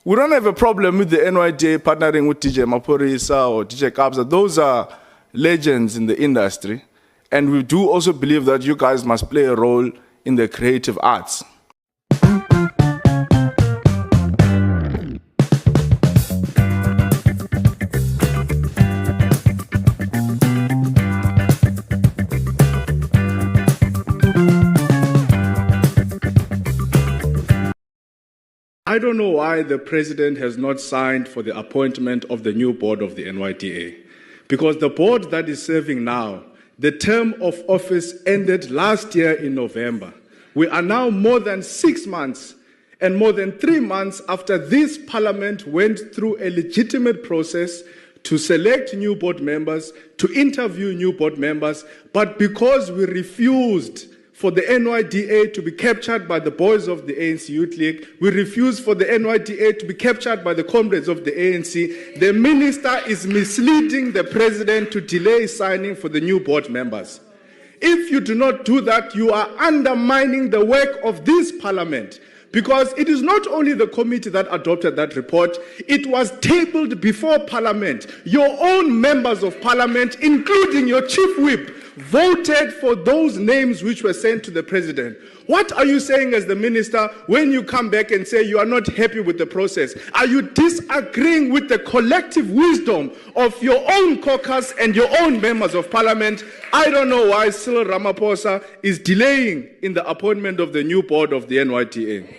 We don't have a problem with the NYDA partnering with DJ Maporisa or DJ Kabza. Those are legends in the industry. And we do also believe that you guys must play a role in the creative arts. I don't know why the president has not signed for the appointment of the new board of the NYDA. Because the board that is serving now, the term of office ended last year in November. We are now more than 6 months and more than 3 months after this parliament went through a legitimate process to select new board members, to interview new board members, but because we refused for the NYDA to be captured by the boys of the ANC Youth League, we refuse for the NYDA to be captured by the comrades of the ANC, the minister is misleading the president to delay signing for the new board members. If you do not do that, you are undermining the work of this parliament. Because it is not only the committee that adopted that report, it was tabled before Parliament. Your own members of Parliament, including your chief whip, voted for those names which were sent to the president. What are you saying as the minister when you come back and say you are not happy with the process? Are you disagreeing with the collective wisdom of your own caucus and your own members of Parliament? I don't know why Cyril Ramaphosa is delaying in the appointment of the new board of the NYDA.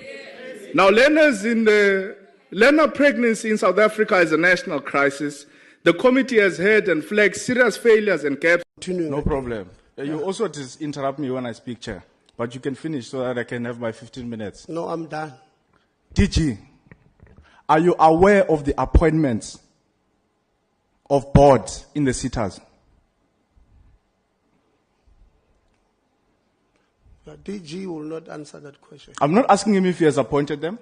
Now, learner pregnancy in South Africa is a national crisis. The committee has heard and flagged serious failures and gaps. No problem. You also interrupt me when I speak, Chair. But you can finish so that I can have my 15 minutes. No, I'm done. DG, are you aware of the appointments of boards in the sitters? The DG will not answer that question. I'm not asking him if he has appointed them.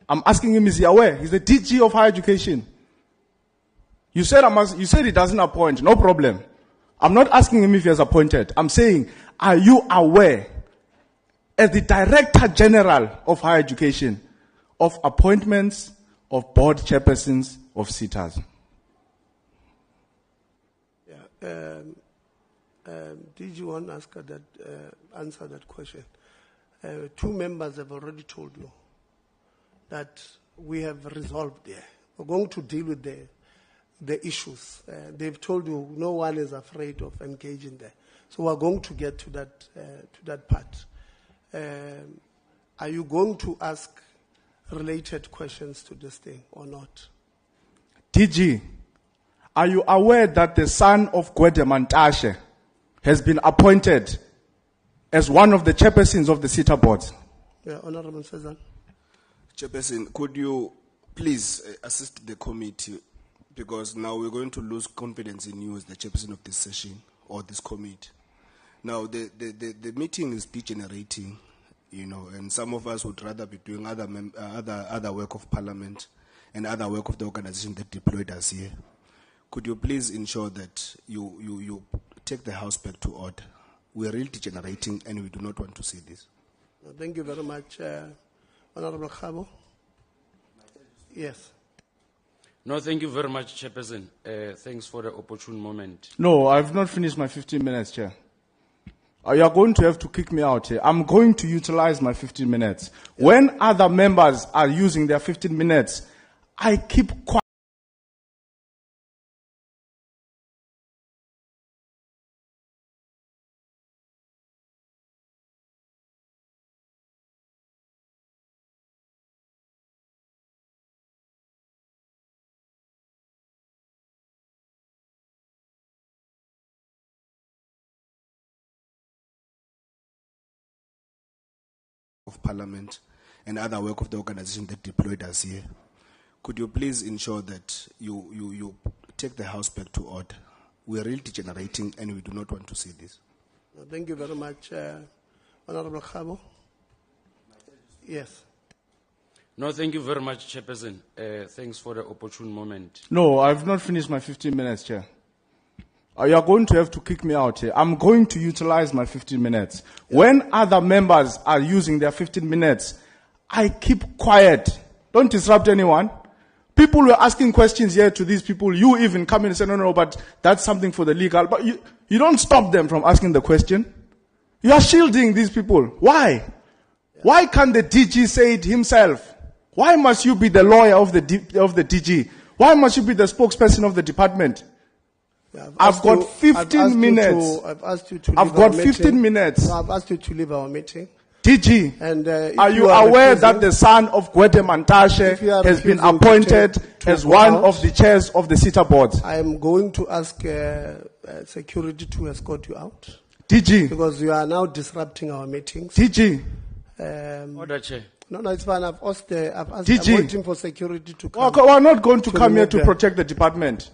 I'm asking him, is he aware? He's the DG of higher education. You said he doesn't appoint. No problem. I'm not asking him if he has appointed. I'm saying, are you aware, as the Director General of Higher Education, of appointments of board chairpersons of sitters? Yeah. Did you want to answer that question? 2 members have already told you that we have resolved there. We're going to deal with the issues. They've told you no one is afraid of engaging there. So we're going to get to that part. Are you going to ask related questions to this thing or not? DG, are you aware that the son of Gwede Mantashe has been appointed as one of the chairpersons of the sitter boards? Yeah, Honorable Cesar. Chairperson, could you please assist the committee, because now we're going to lose confidence in you as the chairperson of this session or this committee. Now, the meeting is degenerating, and some of us would rather be doing other work of Parliament and other work of the organization that deployed us here. Could you please ensure that you take the House back to order? We are really degenerating, and we do not want to see this. Thank you very much, Honorable Khabo. Yes. No, thank you very much, Chairperson. Thanks for the opportune moment. No, I've not finished my 15 minutes, Chair. You are going to have to kick me out here. I'm going to utilize my 15 minutes. Yeah. When other members are using their 15 minutes, I keep quiet. Of Parliament and other work of the organization that deployed us here. Could you please ensure that you take the House back to order? We are really degenerating, and we do not want to see this. Thank you very much, Honorable Khabo. Yes. No, thank you very much, Chairperson. Thanks for the opportune moment. No, I've not finished my 15 minutes, Chair. You are going to have to kick me out here. I'm going to utilize my 15 minutes. Yeah. When other members are using their 15 minutes, I keep quiet. Don't disrupt anyone. People were asking questions here to these people. You even come in and say, no, but that's something for the legal. But you don't stop them from asking the question. You are shielding these people. Why? Why can't the DG say it himself? Why must you be the lawyer of the DG? Why must you be the spokesperson of the department? Yeah, I've got 15 minutes. I've asked you to leave I've got our 15 meeting. minutes. No, I've asked you to leave our meeting. DG, And are you aware that the son of Gwede Mantashe has been appointed as one of the chairs of the SITA board? I am going to ask security to escort you out DG, because you are now disrupting our meetings. DG, Order, Chair. No, it's fine. I've asked. DG. I'm waiting for security to come. we're not going to come here remove to them. protect the department.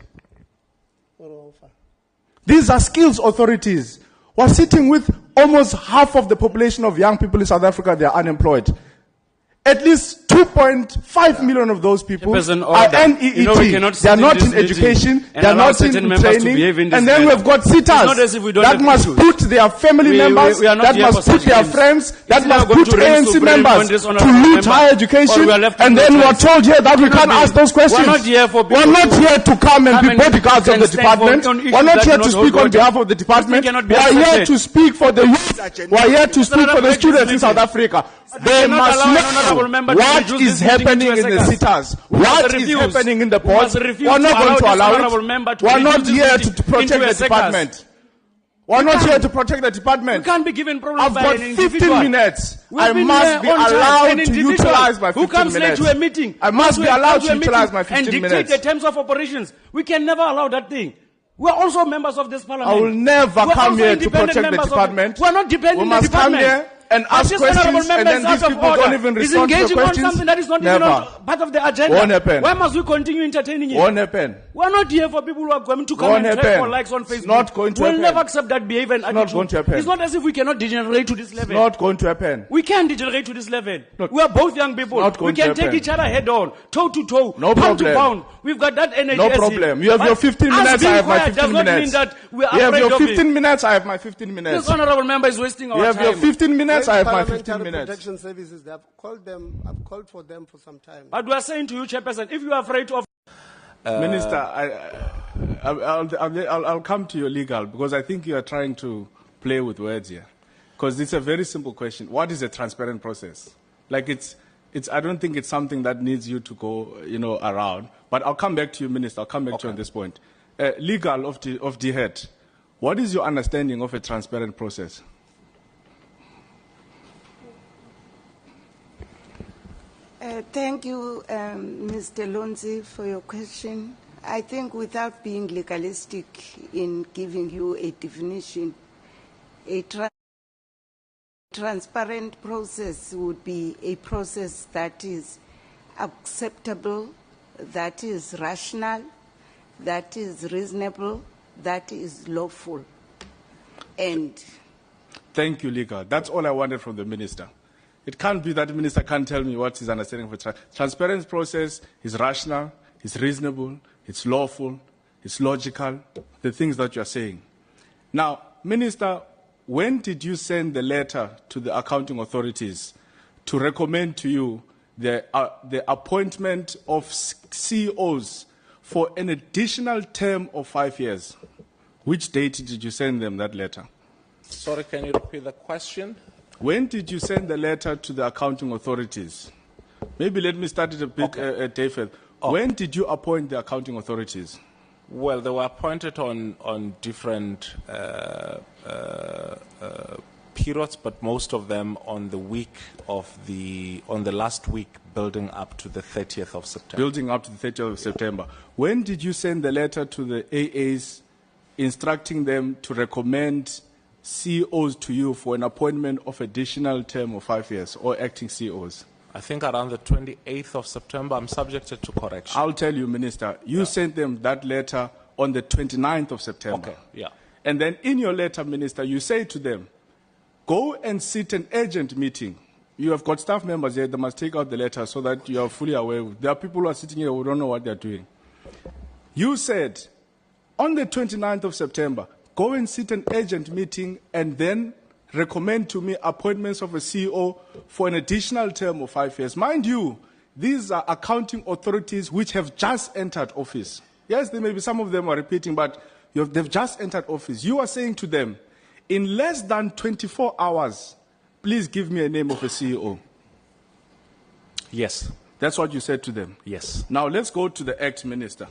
These are skills authorities. We're sitting with almost half of the population of young people in South Africa. They are unemployed. At least 2.5 million of those people Chairperson, are order. NEET. You know, we cannot They are sit in not this in meeting education. and They are allow not certain in members to training. behave in this And then manner. we've got It's not as sitters if we don't that have must issues. put their family members, we are not that here must for put such their things. friends, that It's now must going put to raise ANC supreme members on this to honorable loot member, higher or education. we are left And with then no we're choice. told here that we Cannot can't be. ask those questions. We're not here for people We're not to here to come and come be and bodyguards of the stand for department. on issues We're not that here do to not speak hold on behalf of the This department. thing cannot be We're here accepted. to speak for the youth. We're here to speak for the students in South Africa. They cannot must allow an honorable member know to what reduce is this meeting happening into in a the second. sitters. We must What is refuse. happening in the We must boards. refuse We're not to going to allow this allow honorable it. member to We're reduce not this here meeting to protect into a the second. department. We're not here to protect the We department. can't be given problems I've by got an 15 individual. minutes. We've I been must here be on time. allowed An to individual utilize my who 15 comes late minutes. to a meeting, I must be comes allowed to to a utilize meeting my 15 and dictate minutes. the terms of operations. We can never allow that thing. We are also members of this parliament. I will never We're come also here to independent protect the members of department. We are not depending We on the must come department. here and But ask this honorable questions, member and then is these out of people don't order. even He's respond to the engaging on questions. something that is not even Never. on part of the agenda. Won't happen. Why must we continue entertaining it? Won't happen. We're not here for people who are going to come Won't and track happen. for likes on Facebook. It's not going to we'll happen. never accept that behavior and not attitude. going to happen. It's not as if we cannot degenerate to this It's level. not going to happen. We can degenerate to this level. Not- We are both young people. not We going to can take happen. each other head on, toe to toe, No pound to problem. pound. We've got that energy. No as problem. in. You have But your 15 us minutes, I being have my quiet 15 does not minutes. mean that we are You have afraid your of 15 it. minutes, I have my 15 minutes. This honorable member is wasting our You have time. your 15 minutes, I have my 15 Parliamentary minutes. Protection Services. They have called them. I've called for them for some time. But we are saying to you, Chairperson, if you are afraid of Minister, I'll come to your legal because I think you are trying to play with words here. Because it's a very simple question. What is a transparent process? Like I don't think it's something that needs you to go, around. But I'll come back to you, Minister. I'll come back to you on this point. Legal of the head. What is your understanding of a transparent process? Thank you, Mr. Lonzi, for your question. I think without being legalistic in giving you a definition, a transparent process would be a process that is acceptable, that is rational, that is reasonable, that is lawful. And Thank you, legal. That's all I wanted from the minister. It can't be that the minister can't tell me what his understanding of a transparent process is rational, it's reasonable, it's lawful, it's logical, the things that you're saying. Now, Minister, when did you send the letter to the accounting authorities to recommend to you the appointment of CEOs for an additional term of 5 years? Which date did you send them that letter? Sorry, can you repeat the question? When did you send the letter to the accounting authorities? Maybe let me start it a bit, David. When did you appoint the accounting authorities? Well, they were appointed on different periods, but most of them on the last week building up to the 30th of September. Building up to the 30th of September. When did you send the letter to the AAs instructing them to recommend CEOs to you for an appointment of additional term of 5 years or acting CEOs? I think around the 28th of September. I'm subjected to correction. I'll tell you, Minister, you sent them that letter on the 29th of September. Okay, yeah. And then in your letter, Minister, you say to them, go and sit an urgent meeting. You have got staff members here that must take out the letter so that you are fully aware. There are people who are sitting here who don't know what they're doing. You said, on the 29th of September, go and sit an urgent meeting and then recommend to me appointments of a CEO for an additional term of 5 years. Mind you, these are accounting authorities which have just entered office. Yes, there may be some of them are repeating, but they've just entered office. You are saying to them, in less than 24 hours, please give me a name of a CEO. Yes. That's what you said to them. Yes. Now let's go to the Act, Minister.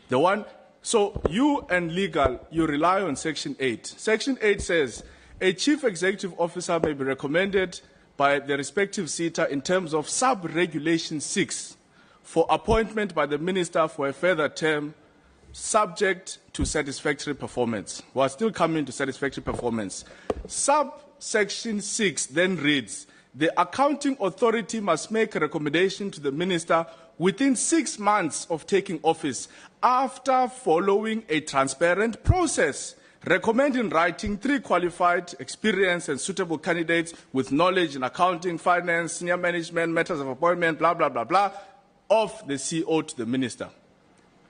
The one, so you and legal, you rely on Section 8. Section 8 says, a chief executive officer may be recommended by the respective SETA in terms of sub-regulation 6 for appointment by the minister for a further term subject to satisfactory performance. We're still coming to satisfactory performance. Subsection 6 then reads, the accounting authority must make a recommendation to the minister within 6 months of taking office after following a transparent process. Recommend in writing 3 qualified, experienced, and suitable candidates with knowledge in accounting, finance, senior management, matters of appointment, blah, blah, blah, blah, of the CEO to the minister.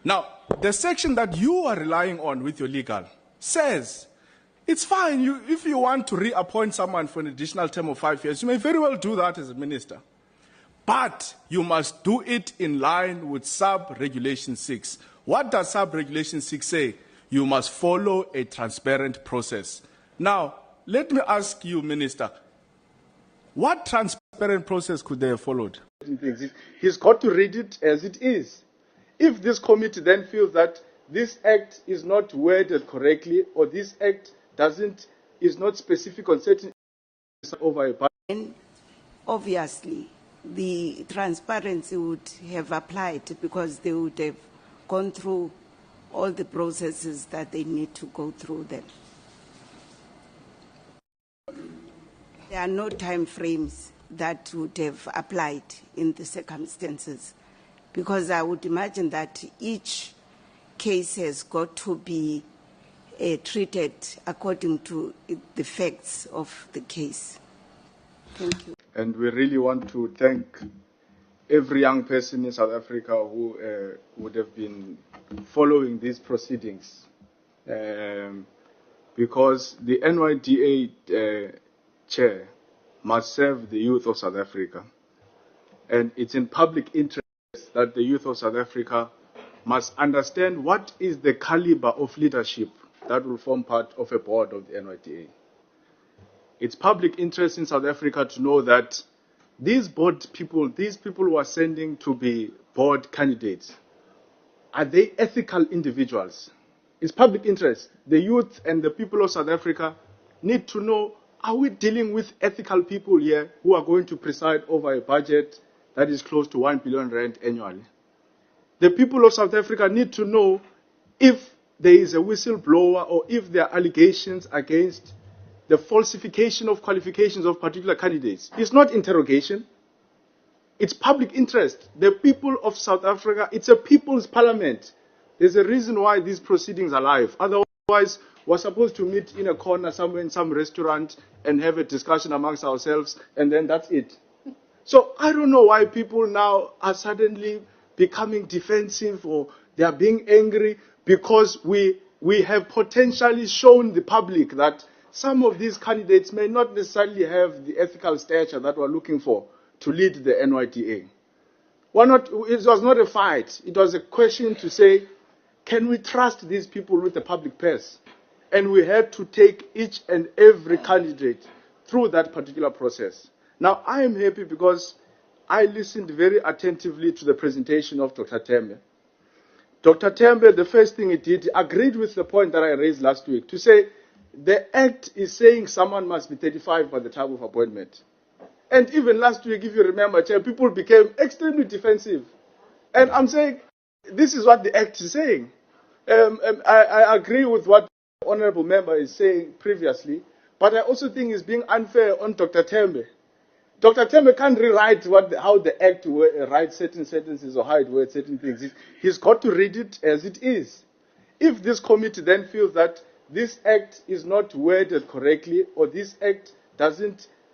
Now, the section that you are relying on with your legal says, it's fine, if you want to reappoint someone for an additional term of 5 years, you may very well do that as a minister. But you must do it in line with sub-regulation 6. What does sub-regulation 6 say? You must follow a transparent process. Now, let me ask you, Minister, what transparent process could they have followed? He's got to read it as it is. If this committee then feels that this act is not worded correctly or this act is not specific on certain over a budget. And obviously, the transparency would have applied because they would have gone through all the processes that they need to go through them. There are no time frames that would have applied in the circumstances because I would imagine that each case has got to be treated according to the facts of the case. Thank you. And we really want to thank every young person in South Africa who would have been following these proceedings. Because the NYDA chair must serve the youth of South Africa. And it's in public interest that the youth of South Africa must understand what is the caliber of leadership that will form part of a board of the NYDA. It's public interest in South Africa to know that these people who are sending to be board candidates, are they ethical individuals? It's public interest. The youth and the people of South Africa need to know, are we dealing with ethical people here who are going to preside over a budget that is close to 1 billion rand annually? The people of South Africa need to know if there is a whistleblower or if there are allegations against the falsification of qualifications of particular candidates. It's not interrogation. It's public interest. The people of South Africa, it's a people's parliament. There's a reason why these proceedings are live. Otherwise, we're supposed to meet in a corner somewhere in some restaurant and have a discussion amongst ourselves, and then that's it. So I don't know why people now are suddenly becoming defensive or they are being angry because we have potentially shown the public that some of these candidates may not necessarily have the ethical stature that we're looking for to lead the NYDA. It was not a fight. It was a question to say, can we trust these people with the public purse? And we had to take each and every candidate through that particular process. Now, I am happy because I listened very attentively to the presentation of Dr. Tembe. Dr. Tembe, the first thing he did, he agreed with the point that I raised last week to say the act is saying someone must be 35 by the time of appointment. And even last week, if you remember, Chair, people became extremely defensive. And I'm saying, this is what the act is saying. I agree with what the honorable member is saying previously, but I also think it's being unfair on Dr. Tembe. Dr. Tembe can't rewrite how the act writes certain sentences or how it words certain things. He's got to read it as it is. If this committee then feels that this act is not worded correctly or this act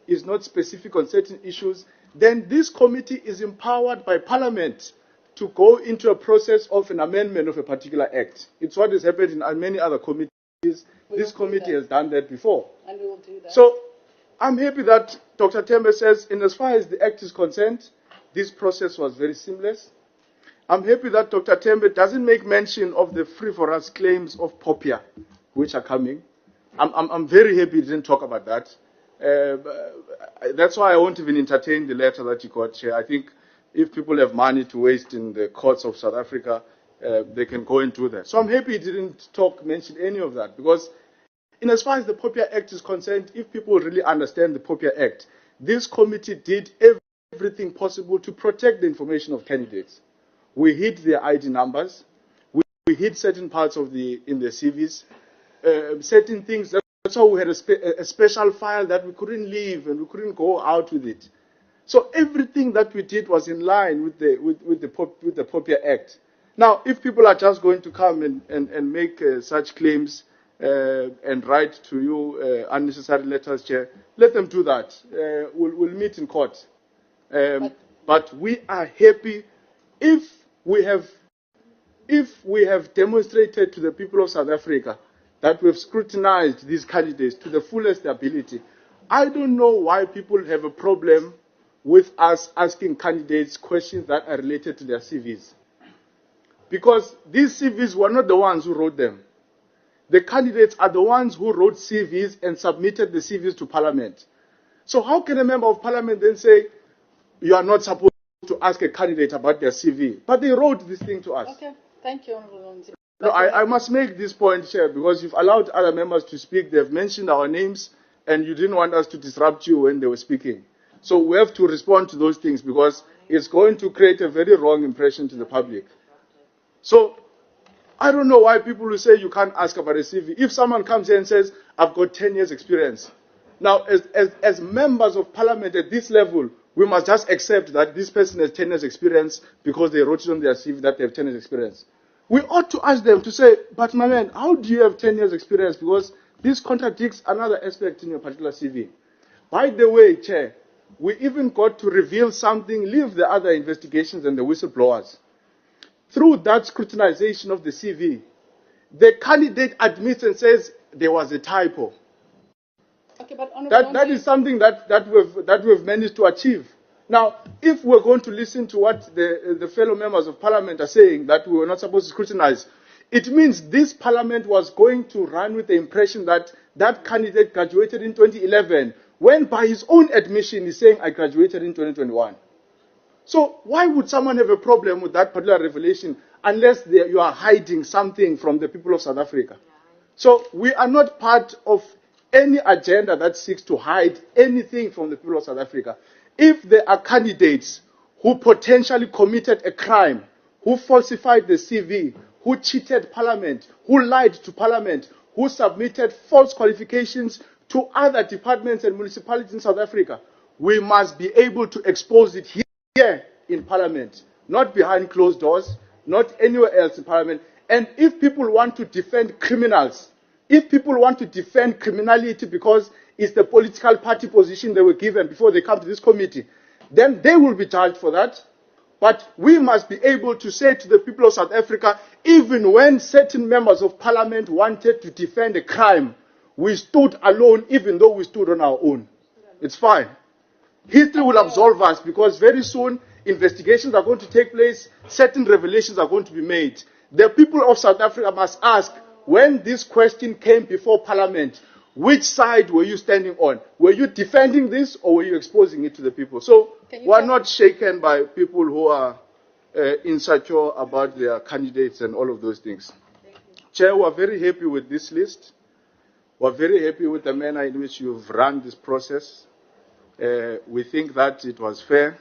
is not specific on certain issues, then this committee is empowered by Parliament to go into a process of an amendment of a particular act. It's what has happened in many other committees. This committee has done that before. And we will do that. So I'm happy that Dr. Tembe says, in as far as the act is concerned, this process was very seamless. I'm happy that Dr. Tembe doesn't make mention of the frivolous claims of Popia, which are coming. I'm very happy he didn't talk about that. That's why I won't even entertain the letter that you got, Chair. I think if people have money to waste in the courts of South Africa, they can go and do that. So I'm happy he didn't mention any of that, because in as far as the Popia Act is concerned, if people really understand the Popia Act, this committee did everything possible to protect the information of candidates. We hid their ID numbers. We hid certain parts in the CVs, certain things. That's why we had a special file that we couldn't leave and we couldn't go out with it. So everything that we did was in line with the Popia Act. Now, if people are just going to come and make such claims and write to you unnecessary letters, Chair, let them do that. We'll meet in court. But we are happy if we have demonstrated to the people of South Africa that we've scrutinized these candidates to the fullest ability. I don't know why people have a problem with us asking candidates questions that are related to their CVs. Because these CVs were not the ones who wrote them. The candidates are the ones who wrote CVs and submitted the CVs to Parliament. So how can a member of Parliament then say, you are not supposed to ask a candidate about their CV? But they wrote this thing to us. Okay, thank you, Honourable Lonzi. No, I must make this point, Chair, because you've allowed other members to speak. They've mentioned our names, and you didn't want us to disrupt you when they were speaking. So we have to respond to those things, because it's going to create a very wrong impression to the public. So I don't know why people will say you can't ask about a CV. If someone comes here and says, I've got 10 years experience. Now, as members of Parliament at this level, we must just accept that this person has 10 years experience because they wrote it on their CV that they have 10 years experience. We ought to ask them to say, but my man, how do you have 10 years experience? Because this contradicts another aspect in your particular CV. By the way, Chair, we even got to reveal something, leave the other investigations and the whistleblowers. Through that scrutinization of the CV, the candidate admits and says there was a typo. Okay, but that is something that we've managed to achieve. Now, if we're going to listen to what the fellow members of Parliament are saying, that we were not supposed to scrutinize, it means this Parliament was going to run with the impression that that candidate graduated in 2011, when by his own admission he's saying, I graduated in 2021. So why would someone have a problem with that particular revelation unless you are hiding something from the people of South Africa? So we are not part of any agenda that seeks to hide anything from the people of South Africa. If there are candidates who potentially committed a crime, who falsified the CV, who cheated Parliament, who lied to Parliament, who submitted false qualifications to other departments and municipalities in South Africa, we must be able to expose it here in Parliament, not behind closed doors, not anywhere else in Parliament. And if people want to defend criminals, if people want to defend criminality because it's the political party position they were given before they come to this committee, then they will be charged for that. But we must be able to say to the people of South Africa, even when certain members of Parliament wanted to defend a crime, we stood alone even though we stood on our own. It's fine. History will absolve us, because very soon investigations are going to take place, certain revelations are going to be made. The people of South Africa must ask, when this question came before Parliament, which side were you standing on? Were you defending this or were you exposing it to the people? So we're not shaken by people who are insecure about their candidates and all of those things. Chair, we're very happy with this list. We're very happy with the manner in which you've run this process. We think that it was fair.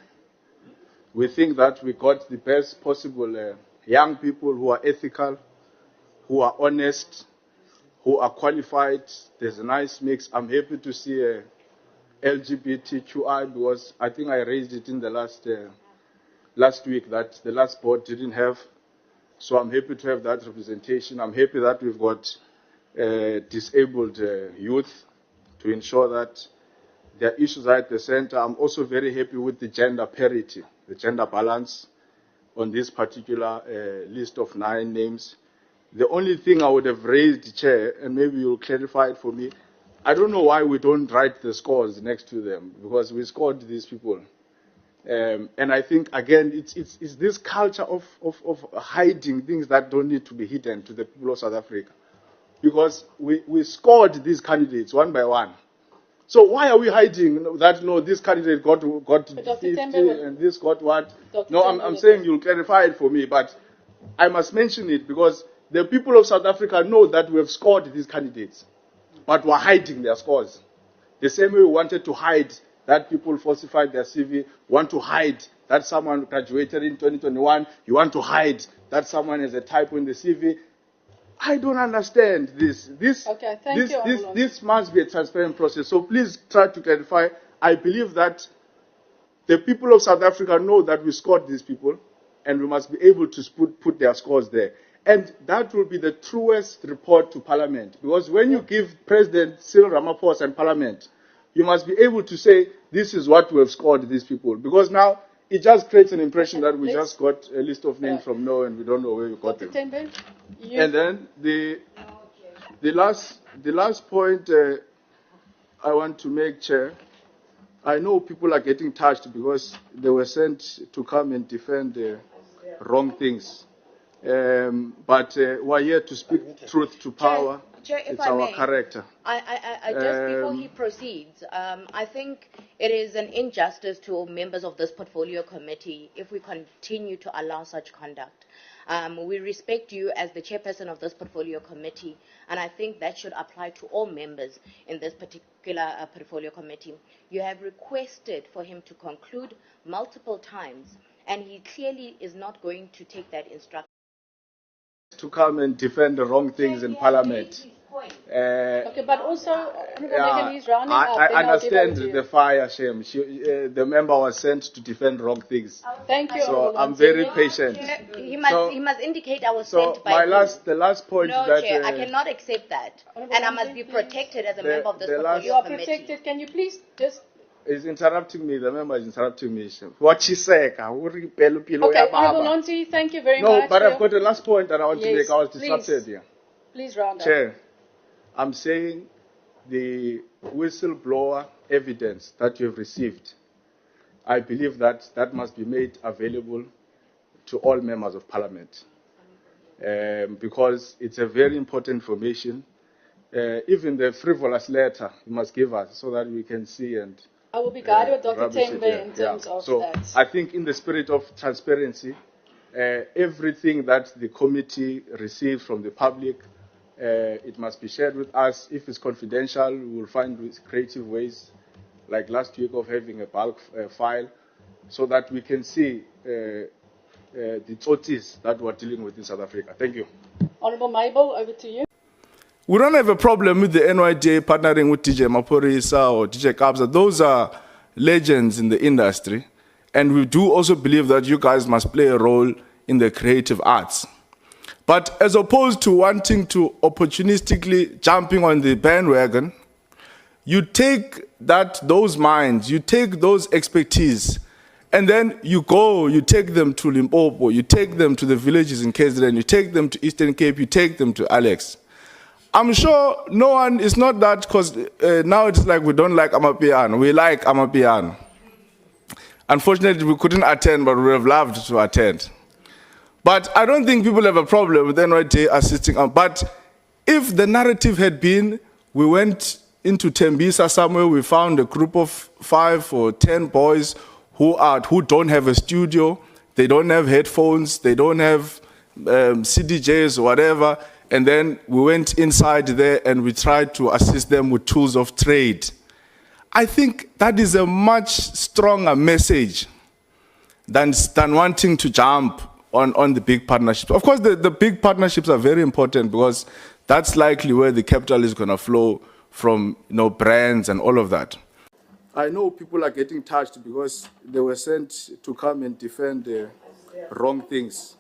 We think that we got the best possible young people who are ethical, who are honest, who are qualified. There's a nice mix. I'm happy to see LGBTQI, because I think I raised it in the last week that the last board didn't have. So I'm happy to have that representation. I'm happy that we've got disabled youth to ensure that their issues are at the center. I'm also very happy with the gender parity, the gender balance on this particular list of 9 names. The only thing I would have raised, Chair, and maybe you'll clarify it for me, I don't know why we don't write the scores next to them, because we scored these people. And I think, again, it's this culture of hiding things that don't need to be hidden to the people of South Africa. Because we scored these candidates one by one. So why are we hiding that, no, this candidate got 50 and this got what? No, I'm saying you'll clarify it for me, but I must mention it because the people of South Africa know that we have scored these candidates, but we're hiding their scores. The same way we wanted to hide that people falsified their CV, want to hide that someone graduated in 2021, you want to hide that someone has a typo in the CV. I don't understand this. Okay, thank you, This must be a transparent process. So please try to clarify. I believe that the people of South Africa know that we scored these people, and we must be able to put their scores there. And that will be the truest report to Parliament. Because when you give President Cyril Ramaphosa and Parliament, you must be able to say, this is what we have scored these people. Because now, it just creates an impression that we just got a list of names from nowhere and we don't know where we got them. And then the last point I want to make, Chair, I know people are getting touched because they were sent to come and defend wrong things. But we're here to speak truth to power. Chair, if it's I our may, character. I just before he proceeds, I think it is an injustice to all members of this portfolio committee if we continue to allow such conduct. We respect you as the chairperson of this portfolio committee, and I think that should apply to all members in this particular portfolio committee. You have requested for him to conclude multiple times, and he clearly is not going to take that instruction. To come and defend the wrong things in Parliament. Okay, but also, he's rounding up. I understand the fire, Shem. The member was sent to defend wrong things. Thank you. So I'm very patient. He must indicate I was sent by the last point no, that Chair, I cannot accept that, and I must be protected as a member of this portfolio You are committee. protected. Can you please just? is interrupting me. The member is interrupting me. What she said. Okay, Honorable Lonzi, thank you very much. No, but I've got the last point that I want to make. I was disrupted here. Please round up. Chair, I'm saying the whistleblower evidence that you have received, I believe that that must be made available to all members of Parliament because it's a very important information. Even the frivolous letter you must give us so that we can see and I will be guided with Dr. Tembe in terms of that. I think in the spirit of transparency, everything that the committee receives from the public, it must be shared with us. If it's confidential, we will find creative ways, like last week of having a bulk file, so that we can see the totis that we're dealing with in South Africa. Thank you. Honorable Mabel, over to you. We don't have a problem with the NYDA partnering with DJ Maporisa or DJ Kabza. Those are legends in the industry. And we do also believe that you guys must play a role in the creative arts. But as opposed to wanting to opportunistically jumping on the bandwagon, you take those minds, you take those expertise, and then you take them to Limpopo, you take them to the villages in KZN, you take them to Eastern Cape, you take them to Alex. I'm sure no one, it's not that because now it's like we don't like Amapiano. We like Amapiano. Unfortunately, we couldn't attend, but we would have loved to attend. But I don't think people have a problem with NYDA assisting. But if the narrative had been, we went into Tembisa somewhere, we found a group of 5 or 10 boys who don't have a studio, they don't have headphones, they don't have CDJs or whatever, and then we went inside there and we tried to assist them with tools of trade. I think that is a much stronger message than wanting to jump on the big partnerships. Of course, the big partnerships are very important because that's likely where the capital is going to flow from, brands and all of that. I know people are getting touched because they were sent to come and defend wrong things.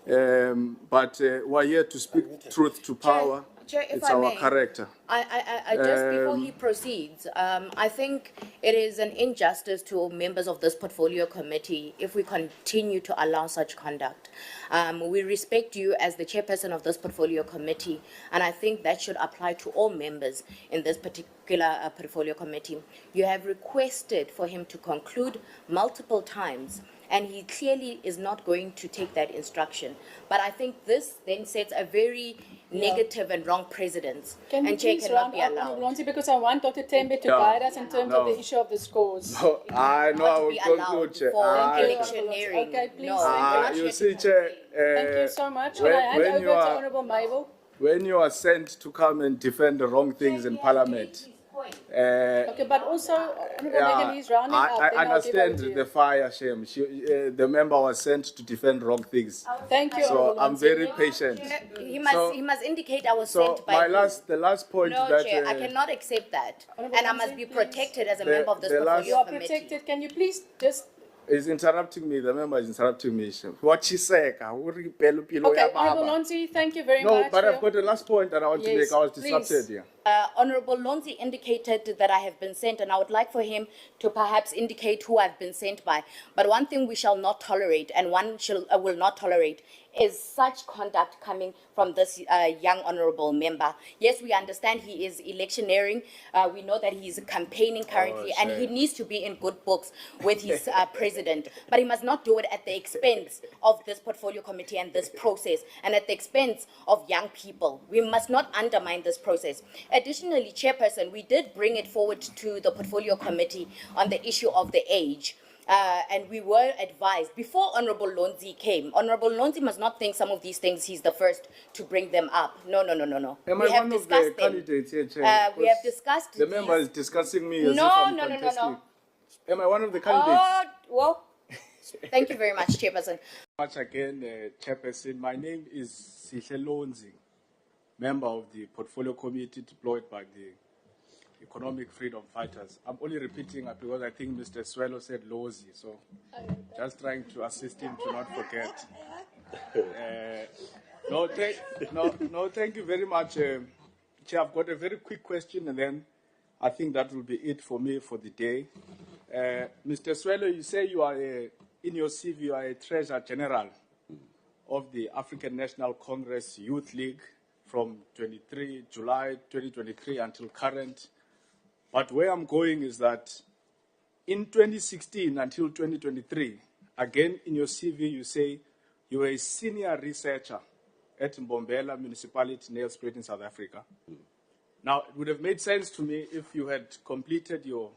But we're here to speak truth to power. Chair, if It's I our may, character. I just before he proceeds, I think it is an injustice to members of this portfolio committee if we continue to allow such conduct. We respect you as the chairperson of this portfolio committee, and I think that should apply to all members in this particular portfolio committee. You have requested for him to conclude multiple times, and he clearly is not going to take that instruction. But I think this then sets a very negative and wrong precedence, Can you and Chair please cannot round be up, allowed. Honourable Lonzi, because I want Dr. Tembe to No. guide us in terms of No. the issue of the scores. I know I Not to will be conclude, allowed Chair. for Thank you, electioneering. Okay, please, No, thank we're not You here see, to Chair, Thank you so much. when- Can I hand when over you to are- Honourable Mabel? when you are sent to come and defend the wrong things in Parliament, Okay, but also, Honourable Megan, he's rounding up. I then I'll give over understand to you. the fire shame. The member was sent to defend wrong things. Thank you, So Honourable I'm Lonzi. very patient. He So- must indicate I was So sent by the last point No, that Chair, I cannot accept that. Honourable And I Lonzi, must be please. protected as a The- member of this the last- portfolio You are committee. protected. Can you please just... is interrupting me. The member is interrupting me. What she said, Okay, Honourable Lonzi, thank you very No, much. but I've got the last point that I want to Yes, make. I was please. disrupted here. Honourable Lonzi indicated that I have been sent, and I would like for him to perhaps indicate who I've been sent by. But one thing we shall not tolerate, and will not tolerate, is such conduct coming from this young honourable member. Yes, we understand he is electioneering. We know that he is campaigning currently, and he needs to be in good books with his president. But he must not do it at the expense of this portfolio committee and this process, and at the expense of young people. We must not undermine this process. Additionally, Chairperson, we did bring it forward to the portfolio committee on the issue of the age. And we were advised before Honourable Lonzi came. Honourable Lonzi must not think some of these things he's the first to bring them up. No. Am We I have one of the discussed them. candidates here, Chair? We have discussed The these. member is discussing me as No, if I'm no. contesting. Am I one of the candidates? Oh, well, thank you very much, Chairperson. Once again, Chairperson, my name is Sihle Lonzi, member of the Portfolio Committee deployed by the Economic Freedom Fighters. I'm only repeating because I think Mr. Swello said Lozi, so just trying to assist him to not forget. Thank you very much, Chair. I've got a very quick question, and then I think that will be it for me for the day. Mr. Swello, you say you are in your CV, you are a Treasurer General of the African National Congress Youth League from July 2023 until current. But where I'm going is that in 2016 until 2023, again in your CV, you say you were a senior researcher at Mbombela Municipality, Nelspruit in South Africa. Now, it would have made sense to me if you had completed your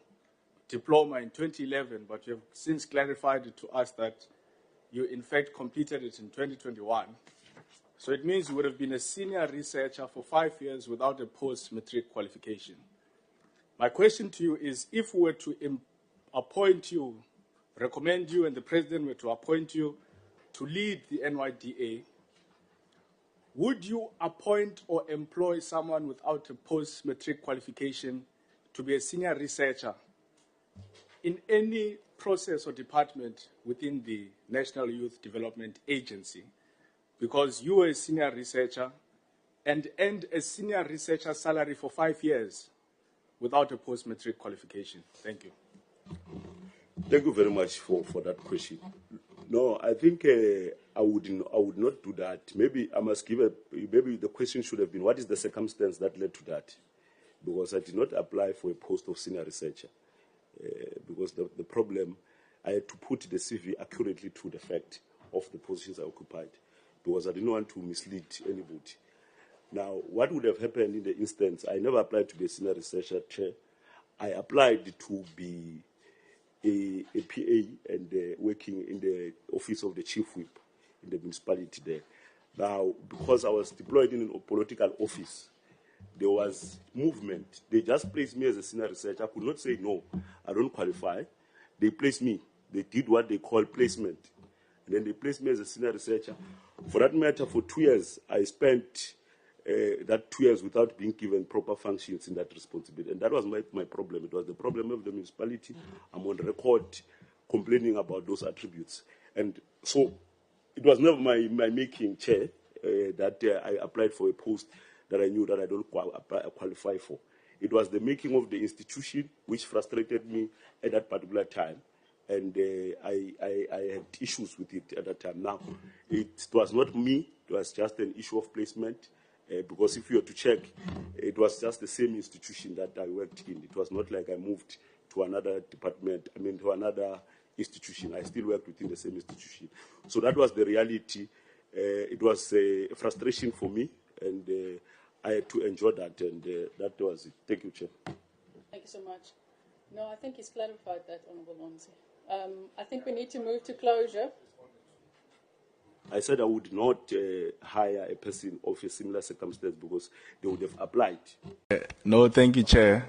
diploma in 2011, but you have since clarified it to us that you in fact completed it in 2021. So it means you would have been a senior researcher for 5 years without a post-matric qualification. My question to you is, if we were to appoint you, recommend you, and the President were to appoint you to lead the NYDA, would you appoint or employ someone without a post-matric qualification to be a senior researcher in any process or department within the National Youth Development Agency? Because you were a senior researcher and earned a senior researcher salary for 5 years without a post-matric qualification. Thank you. Thank you very much for that question. No, I think I would not do that. Maybe I must maybe the question should have been, what is the circumstance that led to that? Because I did not apply for a post of senior researcher. Because the problem, I had to put the CV accurately to the fact of the positions I occupied, because I didn't want to mislead anybody. Now, what would have happened in the instance, I never applied to be a senior researcher chair. I applied to be a PA and working in the office of the chief whip in the municipality there. Now, because I was deployed in a political office, there was movement. They just placed me as a senior researcher. I could not say, no, I don't qualify. They placed me. They did what they call placement. And then they placed me as a senior researcher. For that matter, for 2 years, I spent that 2 years without being given proper functions in that responsibility. And that was my problem. It was the problem of the municipality. I'm on record complaining about those attributes. And so it was never my making, Chair, that I applied for a post. that I knew that I don't qualify for. It was the making of the institution which frustrated me at that particular time. And I had issues with it at that time. Now, it was not me. It was just an issue of placement. Because if you were to check, it was just the same institution that I worked in. It was not like I moved to another department, to another institution. I still worked within the same institution. So that was the reality. It was a frustration for me, and I had to enjoy that, and that was it. Thank you, Chair. Thank you so much. No, I think he's clarified that, Honourable Lonzi. I think we need to move to closure. I said I would not hire a person of a similar circumstance because they would have applied. No, thank you, Chair.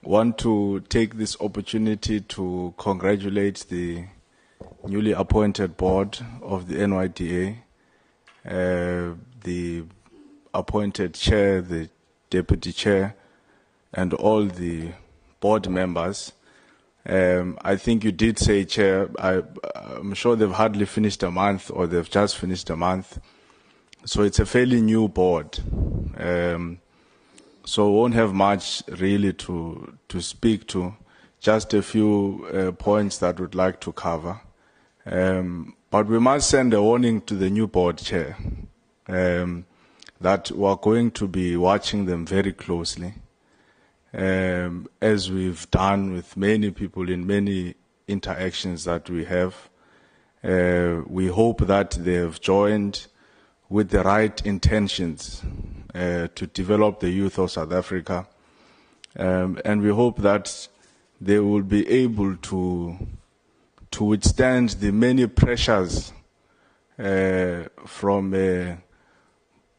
Want to take this opportunity to congratulate the newly appointed board of the NYDA, the appointed chair, the deputy chair, and all the board members. I think you did say, Chair, I'm sure they've hardly finished a month or they've just finished a month. So it's a fairly new board. So we won't have much really to speak to, just a few points that we'd like to cover. But we must send a warning to the new board chair that we're going to be watching them very closely. As we've done with many people in many interactions that we have. We hope that they have joined with the right intentions to develop the youth of South Africa. And we hope that they will be able to withstand the many pressures from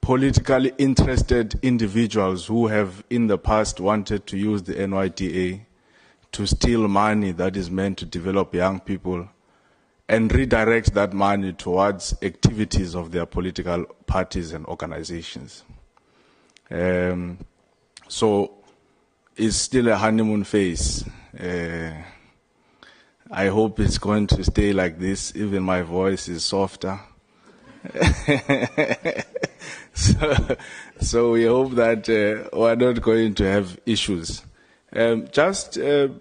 politically interested individuals who have in the past wanted to use the NYDA to steal money that is meant to develop young people and redirect that money towards activities of their political parties and organizations. So it's still a honeymoon phase. I hope it's going to stay like this. Even my voice is softer. So we hope that we're not going to have issues. Just to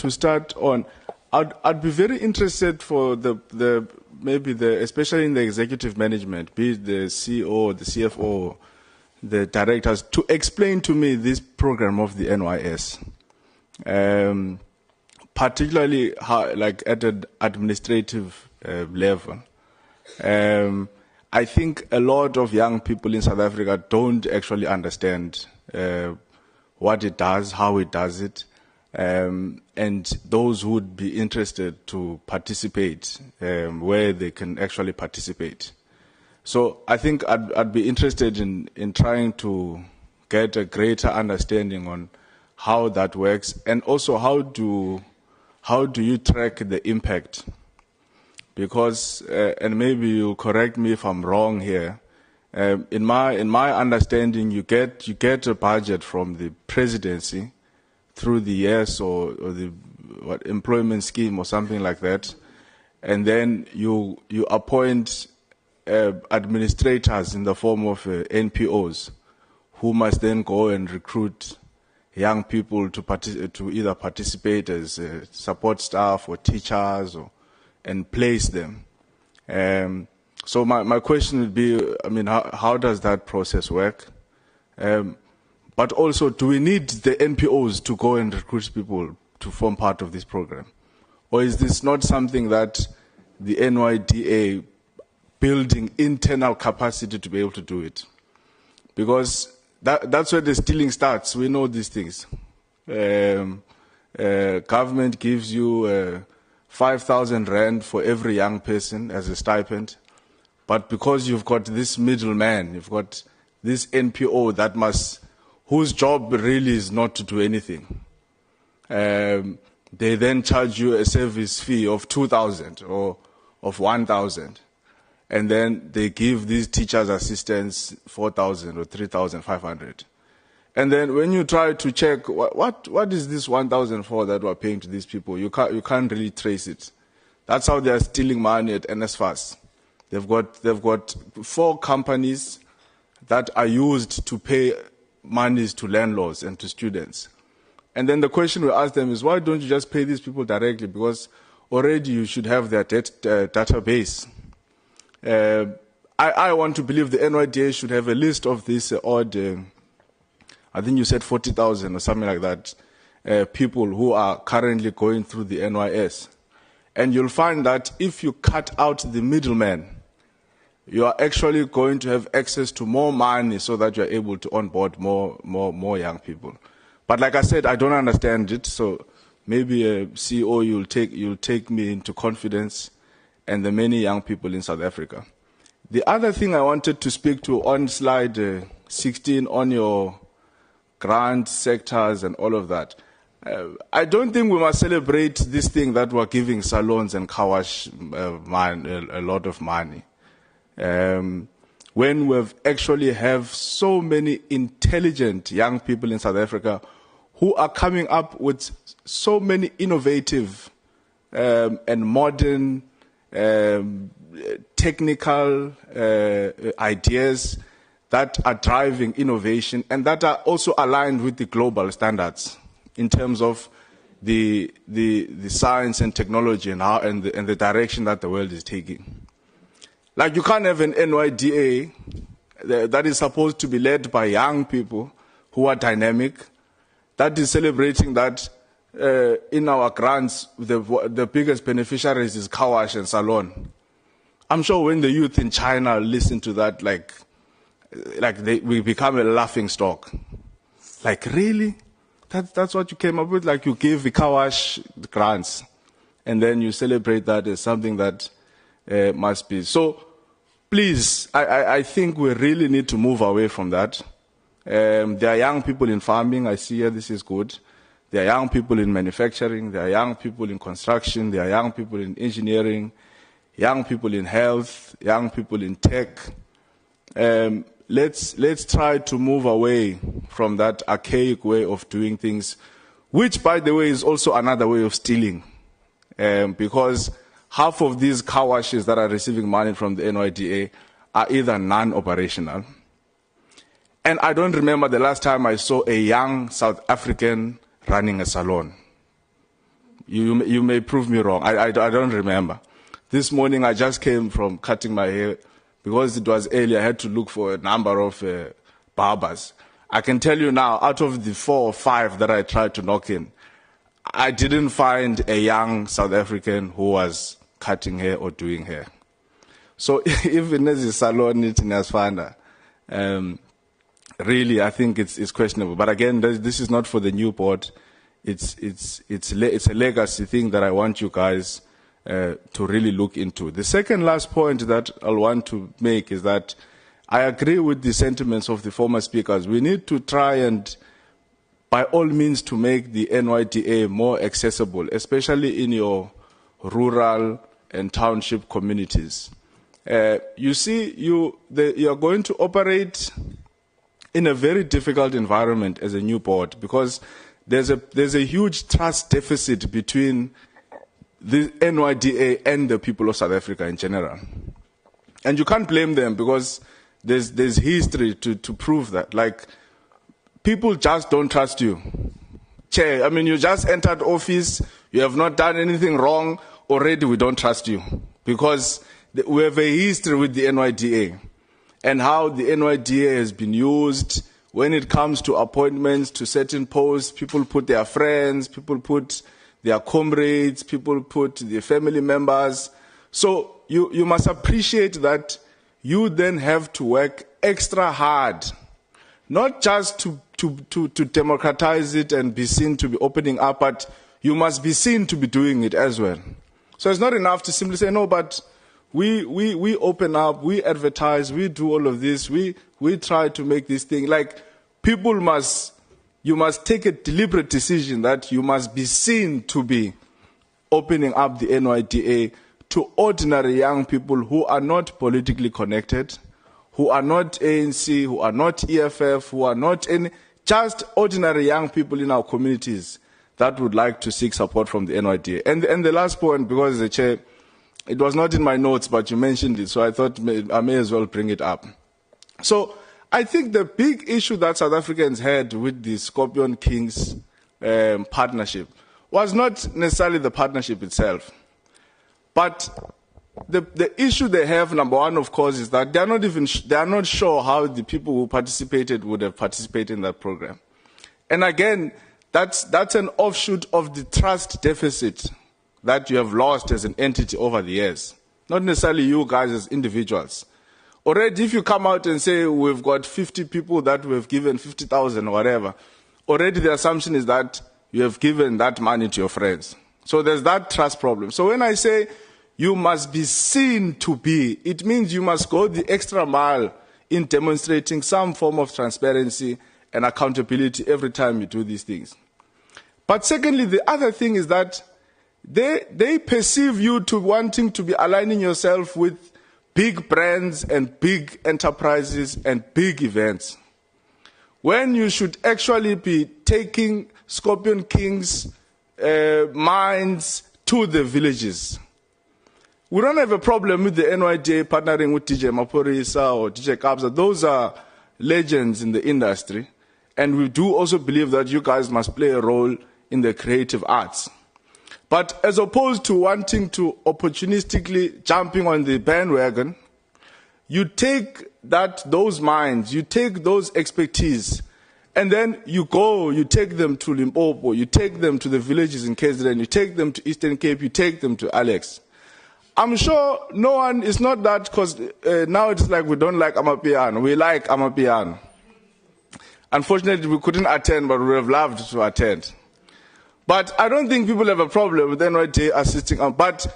start on, I'd be very interested for especially in the executive management, be it the CEO, the CFO, the directors, to explain to me this program of the NYS, particularly how, like at an administrative level. I think a lot of young people in South Africa don't actually understand what it does, how it does it, and those who would be interested to participate, where they can actually participate. So I think I'd be interested in trying to get a greater understanding on how that works, and also how do you track the impact? Because, and maybe you correct me if I'm wrong here, in my understanding, you get a budget from the presidency through the YES or the employment scheme or something like that, and then you appoint administrators in the form of NPOs, who must then go and recruit young people to either participate as support staff or teachers and place them. So my question would be, how does that process work? But also, do we need the NPOs to go and recruit people to form part of this program? Or is this not something that the NYDA building internal capacity to be able to do it? Because that's where the stealing starts. We know these things. Government gives you 5,000 rand for every young person as a stipend, but because you've got this middleman, you've got this NPO whose job really is not to do anything. They then charge you a service fee of 2,000 or of 1,000, and then they give these teachers assistants 4,000 or 3,500. And then when you try to check what is this 1,000 for that we're paying to these people, you can't really trace it. That's how they are stealing money at NSFAS. They've got 4 companies that are used to pay monies to landlords and to students. And then the question we ask them is, why don't you just pay these people directly? Because already you should have their database. I want to believe the NYDA should have a list of these odd, I think you said 40,000 or something like that, people who are currently going through the NYS. And you'll find that if you cut out the middleman, you are actually going to have access to more money so that you're able to onboard more young people. But like I said, I don't understand it, so maybe CEO, you'll take me into confidence and the many young people in South Africa. The other thing I wanted to speak to on slide 16 on your grant sectors and all of that, I don't think we must celebrate this thing that we're giving salons and car wash a lot of money. When we've actually have so many intelligent young people in South Africa who are coming up with so many innovative and modern technical ideas that are driving innovation and that are also aligned with the global standards in terms of the science and technology and the direction that the world is taking. Like, you can't have an NYDA that is supposed to be led by young people who are dynamic, that is celebrating that in our grants, the biggest beneficiaries is car wash and salon. I'm sure when the youth in China listen to that, we become a laughing stock. Like, really? That's what you came up with? Like, you give the car wash grants, and then you celebrate that as something that must be. So, please, I think we really need to move away from that. There are young people in farming. I see here, this is good. There are young people in manufacturing. There are young people in construction. There are young people in engineering, young people in health, young people in tech. Let's try to move away from that archaic way of doing things, which, by the way, is also another way of stealing, because half of these car washes that are receiving money from the NYDA are either non-operational. And I don't remember the last time I saw a young South African running a salon. You may prove me wrong. I don't remember. This morning I just came from cutting my hair. Because it was early, I had to look for a number of barbers. I can tell you now, out of the 4 or 5 that I tried to knock in, I didn't find a young South African who was cutting hair or doing hair. So even as a salon in Asfanda, really, I think it's questionable. But again, this is not for the new board. It's a legacy thing that I want you guys to really look into. The second last point that I'll want to make is that I agree with the sentiments of the former speakers. We need to try and, by all means, to make the NYDA more accessible, especially in your rural and township communities. You see, you're going to operate in a very difficult environment as a new board because there's a huge trust deficit between the NYDA and the people of South Africa in general. And you can't blame them because there's history to prove that. Like, people just don't trust you. Chair, I mean, you just entered office, you have not done anything wrong, already we don't trust you. Because we have a history with the NYDA and how the NYDA has been used when it comes to appointments to certain posts. People put their friends, people put their comrades, people put their family members. So you must appreciate that you then have to work extra hard, not just to democratize it and be seen to be opening up, but you must be seen to be doing it as well. So it's not enough to simply say, no, but we open up, we advertise, we do all of this, we try to make this thing. Like, you must take a deliberate decision that you must be seen to be opening up the NYDA to ordinary young people who are not politically connected, who are not ANC, who are not EFF, who are not any, just ordinary young people in our communities that would like to seek support from the NYDA. And the last point, because the chair, it was not in my notes, but you mentioned it, so I thought I may as well bring it up. So I think the big issue that South Africans had with the Scorpion Kings partnership was not necessarily the partnership itself, but the issue they have, number one, of course, is that they are not sure how the people who participated would have participated in that program. And again, that's an offshoot of the trust deficit that you have lost as an entity over the years. Not necessarily you guys as individuals. Already, if you come out and say we've got 50 people that we've given 50,000 or whatever, already the assumption is that you have given that money to your friends. So there's that trust problem. So when I say you must be seen to be, it means you must go the extra mile in demonstrating some form of transparency and accountability every time you do these things. But secondly, the other thing is that they perceive you to wanting to be aligning yourself with big brands and big enterprises and big events, when you should actually be taking Scorpion King's minds to the villages. We don't have a problem with the NYDA partnering with DJ Maphorisa or DJ Kabza. Those are legends in the industry. And we do also believe that you guys must play a role in the creative arts. But as opposed to wanting to opportunistically jumping on the bandwagon, you take those minds, you take those expertise, and then you take them to Limpopo, you take them to the villages in KZN, you take them to Eastern Cape, you take them to Alex. I'm sure no one, it's not that because now it's like we don't like Amapiano, we like Amapiano. Unfortunately, we couldn't attend, but we would have loved to attend. But I don't think people have a problem with NYDA assisting. But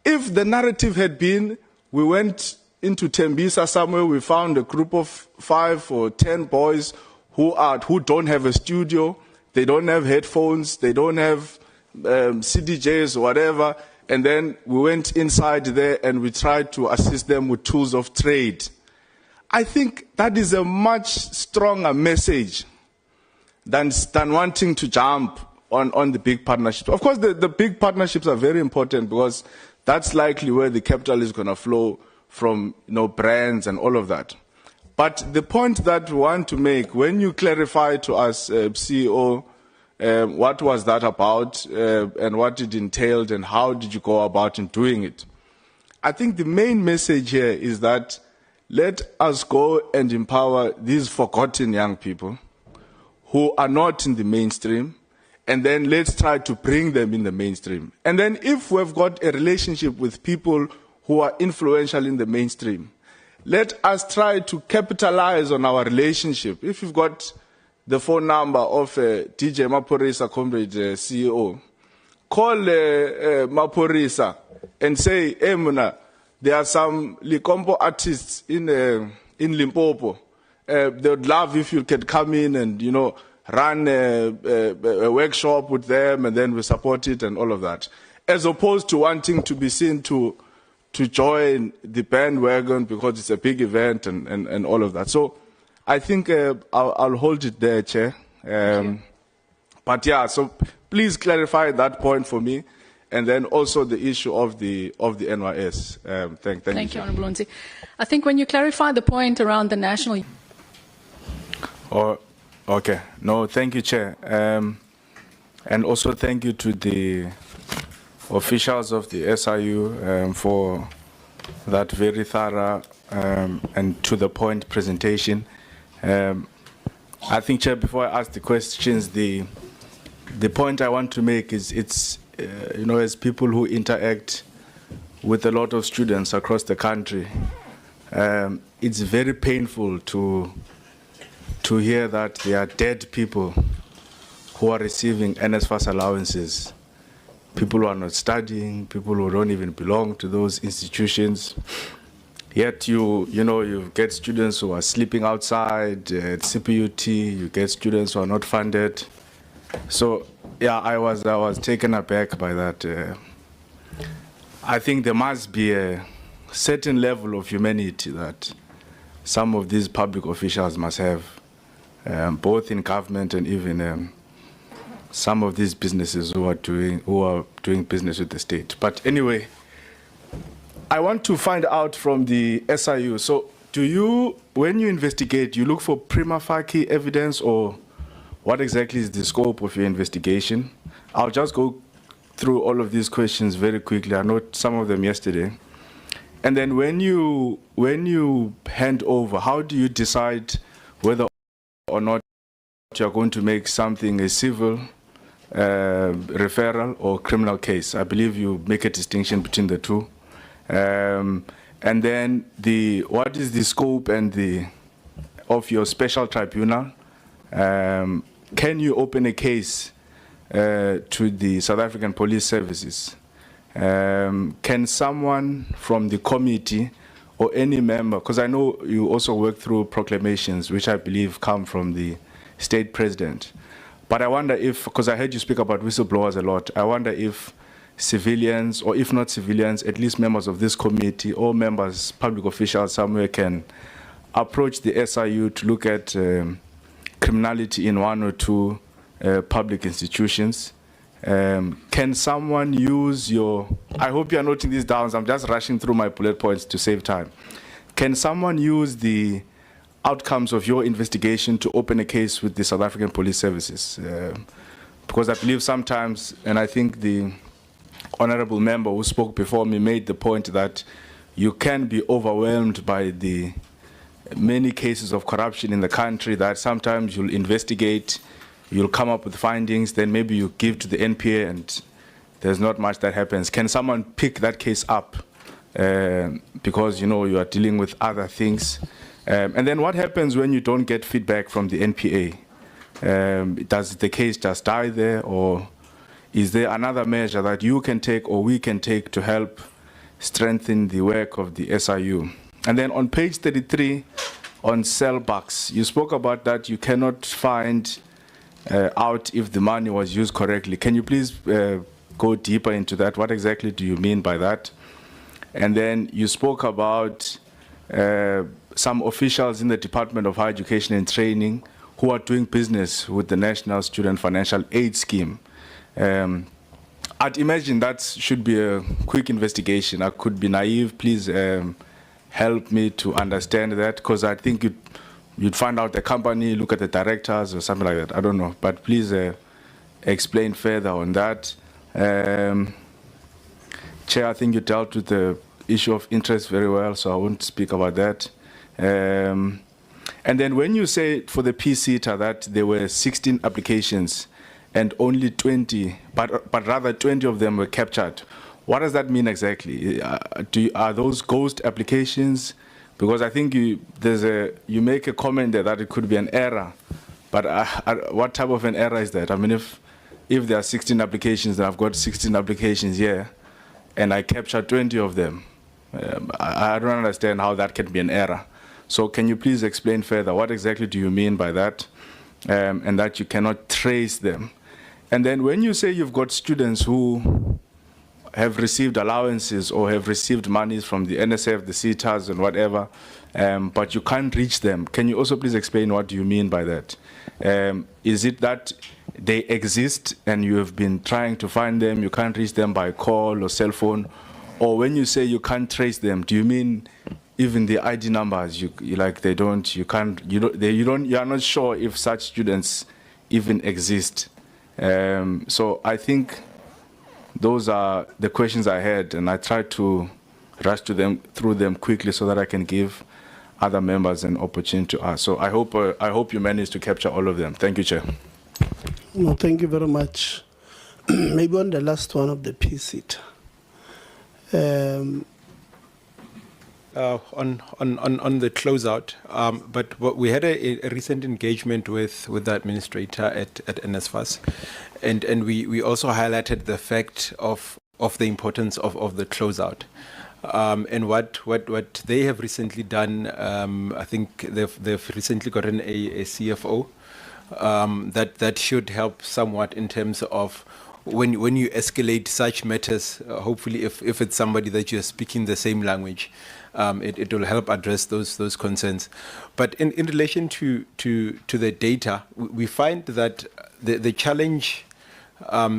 if the narrative had been, we went into Tembisa somewhere, we found a group of 5 or 10 boys who don't have a studio, they don't have headphones, they don't have CDJs or whatever, and then we went inside there and we tried to assist them with tools of trade. I think that is a much stronger message than wanting to jump on the big partnerships. Of course, the big partnerships are very important because that's likely where the capital is going to flow from, brands and all of that. But the point that we want to make, when you clarify to us, CEO, what was that about and what it entailed and how did you go about in doing it, I think the main message here is that let us go and empower these forgotten young people who are not in the mainstream, and then let's try to bring them in the mainstream. And then if we've got a relationship with people who are influential in the mainstream, let us try to capitalize on our relationship. If you've got the phone number of DJ Maphorisa, comrade CEO, call Maphorisa and say, hey, Muna, there are some Likompo artists in Limpopo. They would love if you could come in and, run a workshop with them and then we support it and all of that. As opposed to wanting to be seen to join the bandwagon because it's a big event and all of that. So I think I'll hold it there, Chair. But yeah, so please clarify that point for me. And then also the issue of the NYS. Thank you, Honourable Lonzi. I think when you clarify the point around the national... Okay. No, thank you, Chair. And also thank you to the officials of the SIU for that very thorough and to-the-point presentation. I think, Chair, before I ask the questions, the point I want to make is it's, as people who interact with a lot of students across the country, it's very painful to hear that there are dead people who are receiving NSFAS allowances, people who are not studying, people who don't even belong to those institutions. Yet you get students who are sleeping outside at CPUT, you get students who are not funded. So yeah, I was taken aback by that. I think there must be a certain level of humanity that some of these public officials must have, both in government and even some of these businesses who are doing business with the state. But anyway, I want to find out from the SIU. So do you, when you investigate, you look for prima facie evidence, or what exactly is the scope of your investigation? I'll just go through all of these questions very quickly. I noted some of them yesterday. And then when you hand over, how do you decide whether or not you're going to make something a civil referral or criminal case? I believe you make a distinction between the two. And then what is the scope and of your special tribunal? Can you open a case to the South African Police Services? Can someone from the committee or any member, because I know you also work through proclamations, which I believe come from the state president, but I wonder if, because I heard you speak about whistleblowers a lot, I wonder if civilians, or if not civilians, at least members of this committee or members, public officials somewhere can approach the SIU to look at criminality in one or two public institutions. Can someone use your, I hope you are noting these down, I'm just rushing through my bullet points to save time. Can someone use the outcomes of your investigation to open a case with the South African Police Services? Because I believe sometimes, and I think the honorable member who spoke before me made the point that you can be overwhelmed by the many cases of corruption in the country, that sometimes you'll investigate, you'll come up with findings, then maybe you give to the NPA and there's not much that happens. Can someone pick that case up because you know you are dealing with other things? And then what happens when you don't get feedback from the NPA? Does the case just die there, or is there another measure that you can take or we can take to help strengthen the work of the SIU? And then on page 33 on sellbacks, you spoke about that you cannot find out if the money was used correctly. Can you please go deeper into that? What exactly do you mean by that? And then you spoke about some officials in the Department of Higher Education and Training who are doing business with the National Student Financial Aid Scheme. I'd imagine that should be a quick investigation. I could be naive. Please help me to understand that, because I think you'd find out the company, look at the directors or something like that. I don't know, but please explain further on that. Chair, I think you dealt with the issue of interest very well, so I won't speak about that. And then when you say for the PCETA that there were 16 applications and only 20, but rather 20 of them were captured, what does that mean exactly? Are those ghost applications? Because I think you make a comment there that it could be an error, but what type of an error is that? I mean, if there are 16 applications, then I've got 16 applications here, and I capture 20 of them. I don't understand how that can be an error. So can you please explain further, what exactly do you mean by that, and that you cannot trace them? And then when you say you've got students who have received allowances or have received monies from the NSF, the CETAs and whatever, but you can't reach them, can you also please explain what you mean by that? Is it that they exist and you have been trying to find them, you can't reach them by call or cell phone? Or when you say you can't trace them, do you mean even the ID numbers, you are not sure if such students even exist? So I think those are the questions I had, and I tried to rush through them quickly so that I can give other members an opportunity to ask. So I hope you managed to capture all of them. Thank you, Chair. No, thank you very much. Maybe on the last one of the PCETA. On the closeout, but we had a recent engagement with the administrator at NSFAS, and we also highlighted the fact of the importance of the closeout, and what they have recently done. I think they've recently gotten a CFO that should help somewhat in terms of when you escalate such matters. Hopefully, if it's somebody that you're speaking the same language, it will help address those concerns. But in relation to the data, we find that the challenge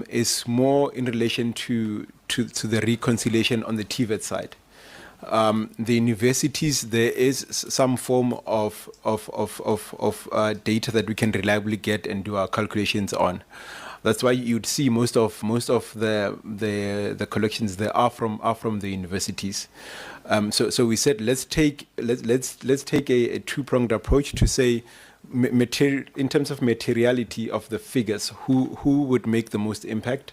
is more in relation to the reconciliation on the TVET side. The universities, there is some form of data that we can reliably get and do our calculations on. That's why you'd see most of the collections there are from the universities. So we said let's take a two-pronged approach to say, in terms of materiality of the figures, who would make the most impact.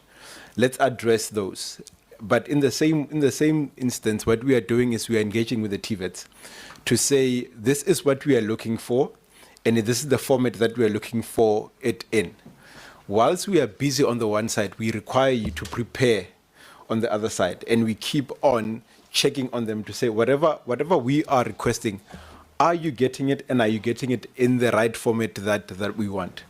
Let's address those. But in the same instance, what we are doing is we are engaging with the TVETs to say this is what we are looking for, and this is the format that we are looking for it in. Whilst we are busy on the one side, we require you to prepare on the other side, and we keep on checking on them to say whatever we are requesting, are you getting it, and are you getting it in the right format that we want?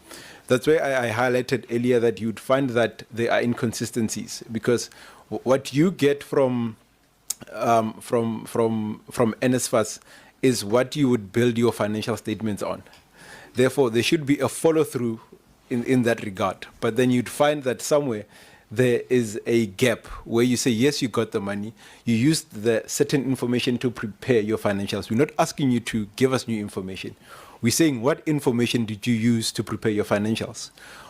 That's why I highlighted earlier that you'd find that there are inconsistencies, because what you get from NSFAS is what you would build your financial statements on. Therefore, there should be a follow-through in that regard. But then you'd find that somewhere there is a gap where you say, yes, you got the money, you used the certain information to prepare your financials. We're not asking you to give us new information. We're saying, what information did you use to prepare your financials?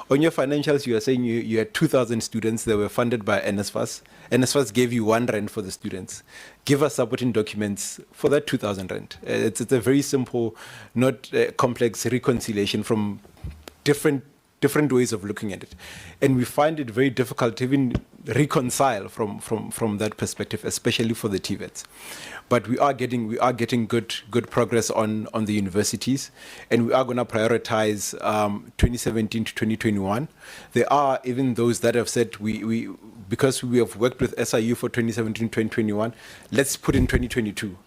On your financials, you are saying you had 2,000 students that were funded by NSFAS. NSFAS gave you R1 for the students. Give us supporting documents for that 2,000 rand. It's a very simple, not complex reconciliation from different ways of looking at it. And we find it very difficult to even reconcile from that perspective, especially for the TVETs. But we are getting good progress on the universities, and we are going to prioritize 2017 to 2021. There are even those that have said because we have worked with SIU for 2017 2021, let's put in 2022.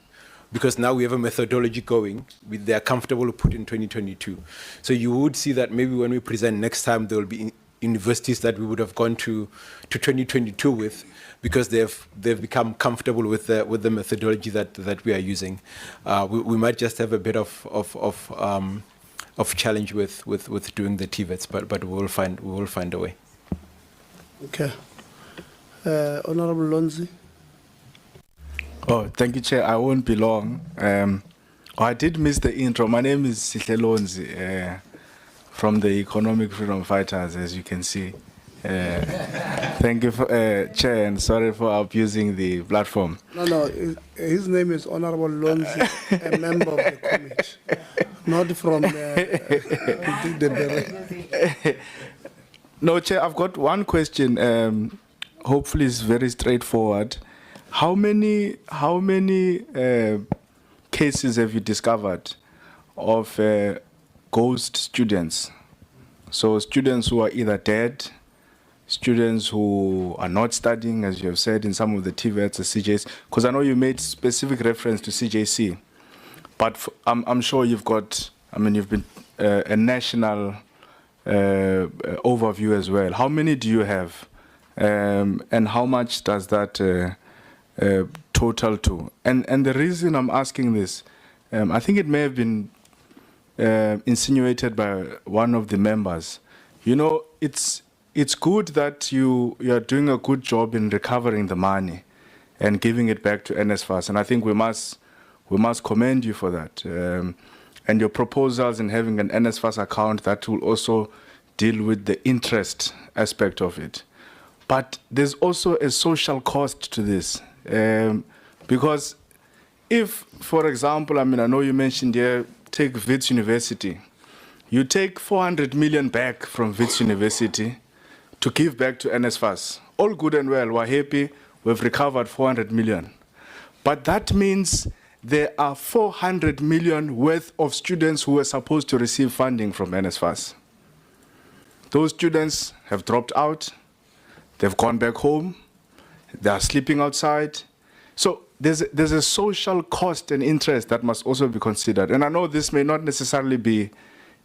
Because now we have a methodology going, they are comfortable to put in 2022. So you would see that maybe when we present next time, there will be universities that we would have gone to 2022 with, because they've become comfortable with the methodology that we are using. We might just have a bit of challenge with doing the TVETs, but we will find a way. Okay, Honorable Lonzi. Oh, thank you, Chair. I won't be long. I did miss the intro. My name is Sihle Lonzi, from the Economic Freedom Fighters, as you can see. Thank you, Chair, and sorry for abusing the platform. No, his name is Honorable Lonzi, a member of the committee, not from the beret. No, Chair, I've got one question. Hopefully, it's very straightforward. How many cases have you discovered of ghost students? So students who are either dead, students who are not studying, as you have said in some of the TVETs or CJs, because I know you made specific reference to CJC, but I'm sure you've got, you've been a national overview as well. How many do you have? And how much does that total to? And the reason I'm asking this, I think it may have been insinuated by one of the members. You know, it's good that you are doing a good job in recovering the money and giving it back to NSFAS, and I think we must commend you for that. And your proposals in having an NSFAS account that will also deal with the interest aspect of it. But there's also a social cost to this. Because if, for example, I know you mentioned here, take Wits University. You take 400 million back from Wits University to give back to NSFAS. All good and well, we're happy, we've recovered 400 million. But that means there are 400 million worth of students who were supposed to receive funding from NSFAS. Those students have dropped out, they've gone back home, they are sleeping outside. So there's a social cost and interest that must also be considered. And I know this may not necessarily be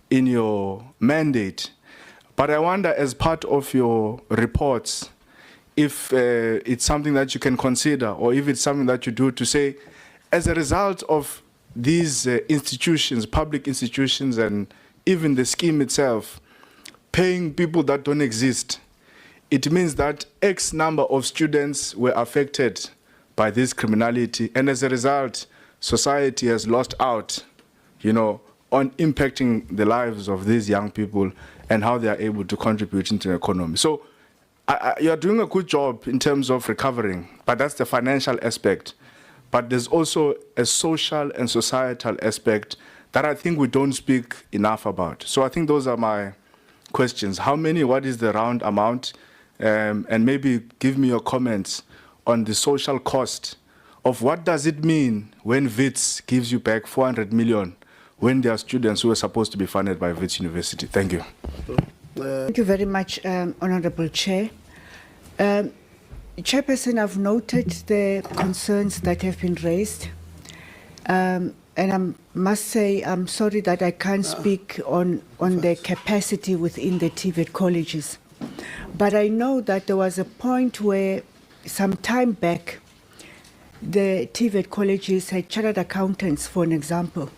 in your mandate, but I wonder, as part of your reports, if it's something that you can consider, or if it's something that you do to say, as a result of these institutions, public institutions, and even the scheme itself, paying people that don't exist, it means that X number of students were affected by this criminality, and as a result, society has lost out, on impacting the lives of these young people and how they are able to contribute into the economy. So you're doing a good job in terms of recovering, but that's the financial aspect. But there's also a social and societal aspect that I think we don't speak enough about. So I think those are my questions. How many, what is the round amount? And maybe give me your comments on the social cost of what does it mean when WITS gives you back 400 million when there are students who are supposed to be funded by WITS University. Thank you. Thank you very much, Honourable Chair. Chairperson, I've noted the concerns that have been raised. And I must say, I'm sorry that I can't speak on the capacity within the TVET colleges. But I know that there was a point where, some time back, the TVET colleges had chartered accountants, for an example.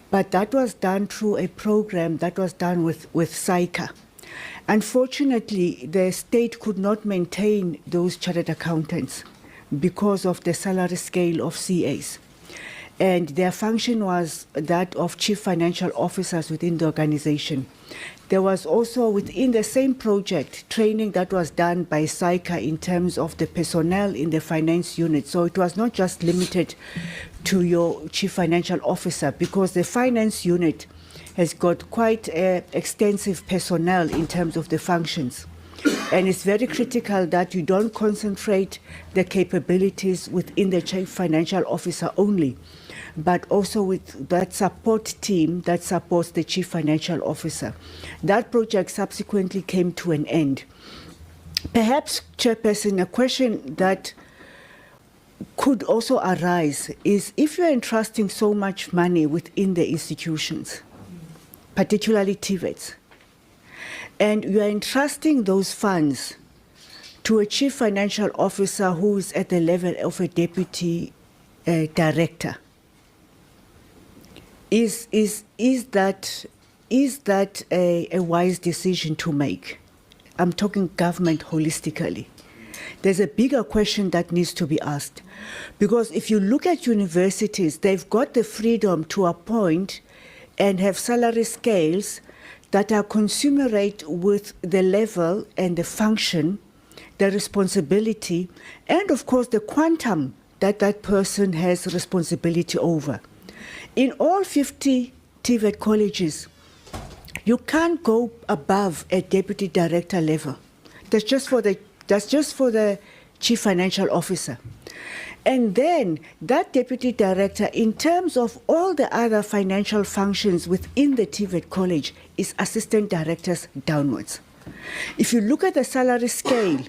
But that was done through a program that was done with SAICA. Unfortunately, the state could not maintain those chartered accountants because of the salary scale of CAs. And their function was that of chief financial officers within the organization. There was also within the same project training that was done by SAICA in terms of the personnel in the finance unit. So it was not just limited to your chief financial officer, because the finance unit has got quite extensive personnel in terms of the functions. And it's very critical that you don't concentrate the capabilities within the chief financial officer only, but also with that support team that supports the chief financial officer. That project subsequently came to an end. Perhaps, Chairperson, a question that could also arise is, if you're entrusting so much money within the institutions, particularly TVETs, and you are entrusting those funds to a chief financial officer who is at the level of a deputy director, is that a wise decision to make? I'm talking government holistically. There's a bigger question that needs to be asked. Because if you look at universities, they've got the freedom to appoint and have salary scales that are commensurate with the level and the function, the responsibility, and of course the quantum that that person has responsibility over. In all 50 TVET colleges, you can't go above a deputy director level. That's just for the chief financial officer. And then that deputy director, in terms of all the other financial functions within the TVET college, is assistant directors downwards. If you look at the salary scale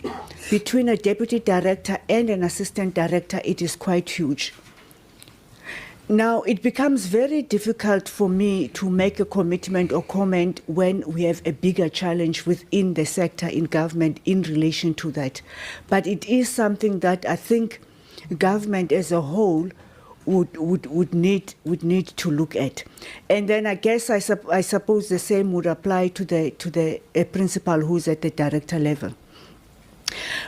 between a deputy director and an assistant director, it is quite huge. Now, it becomes very difficult for me to make a commitment or comment when we have a bigger challenge within the sector in government in relation to that. But it is something that I think government as a whole would need to look at. And then I guess I suppose the same would apply to the principal who's at the director level.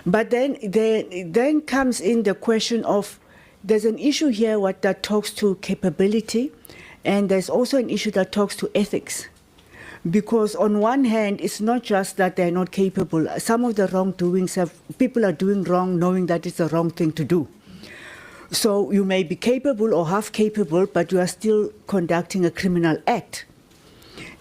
But then comes in the question of, there's an issue here that talks to capability, and there's also an issue that talks to ethics. Because on one hand, it's not just that they're not capable. Some of the wrongdoings people are doing wrong knowing that it's the wrong thing to do. So you may be capable or half capable, but you are still conducting a criminal act.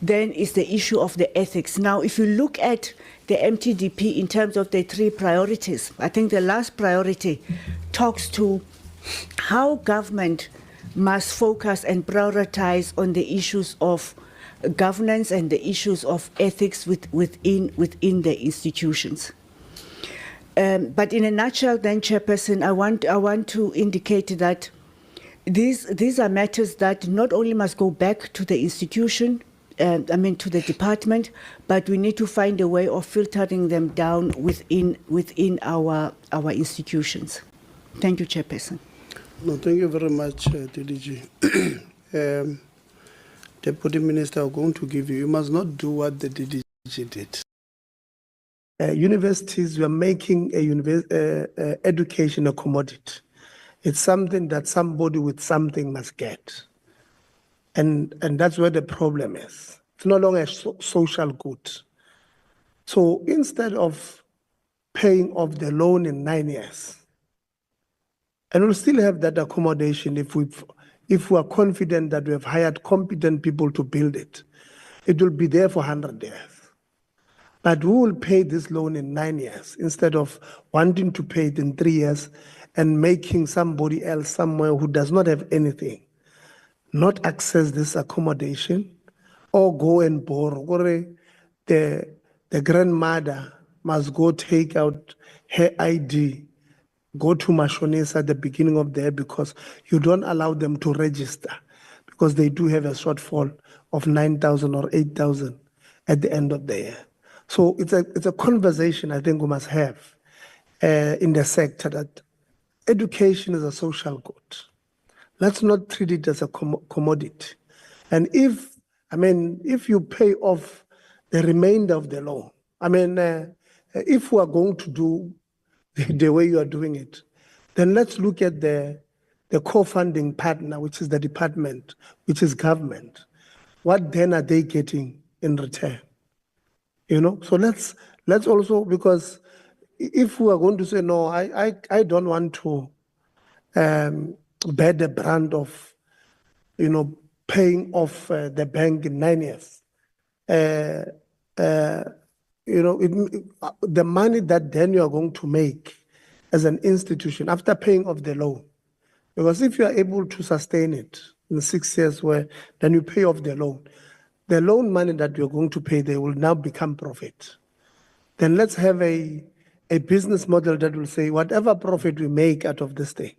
Then is the issue of the ethics. Now, if you look at the MTDP in terms of the 3 priorities, I think the last priority talks to how government must focus and prioritize on the issues of governance and the issues of ethics within the institutions. But in a nutshell, then, Chairperson, I want to indicate that these are matters that not only must go back to the institution, to the department, but we need to find a way of filtering them down within our institutions. Thank you, Chairperson. No, thank you very much, DDG. Deputy Minister, I'm going to give you must not do what the DDG did. Universities were making education a commodity. It's something that somebody with something must get. And that's where the problem is. It's no longer a social good. So instead of paying off the loan in 9 years, and we'll still have that accommodation if we are confident that we have hired competent people to build it, it will be there for 100 years. But we will pay this loan in 9 years instead of wanting to pay it in 3 years and making somebody else somewhere who does not have anything not access this accommodation or go and borrow. Or the grandmother must go take out her ID, go to Mashonesa at the beginning of the year because you don't allow them to register because they do have a shortfall of 9,000 or 8,000 at the end of the year. So it's a conversation I think we must have in the sector that education is a social good. Let's not treat it as a commodity. And if you pay off the remainder of the loan, if we are going to do the way you are doing it, then let's look at the co-funding partner, which is the department, which is government. What then are they getting in return? So let's also, because if we are going to say, no, I don't want to bear the brand of, paying off the bank in 9 years. The money that then you are going to make as an institution after paying off the loan, because if you are able to sustain it in 6 years, where then you pay off the loan money that you're going to pay, they will now become profit. Then let's have a business model that will say whatever profit we make out of this thing,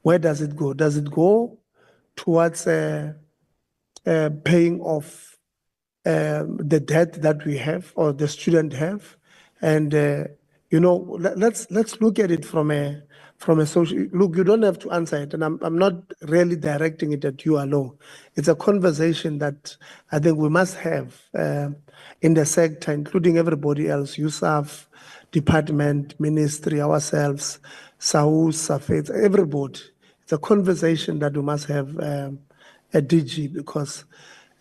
where does it go? Does it go towards paying off the debt that we have or the student have? And let's look at it from a social. Look, you don't have to answer it, and I'm not really directing it at you alone. It's a conversation that I think we must have in the sector, including everybody else. USAF, department, ministry, ourselves, SAUS, SAFET, everybody. It's a conversation that we must have at DG because,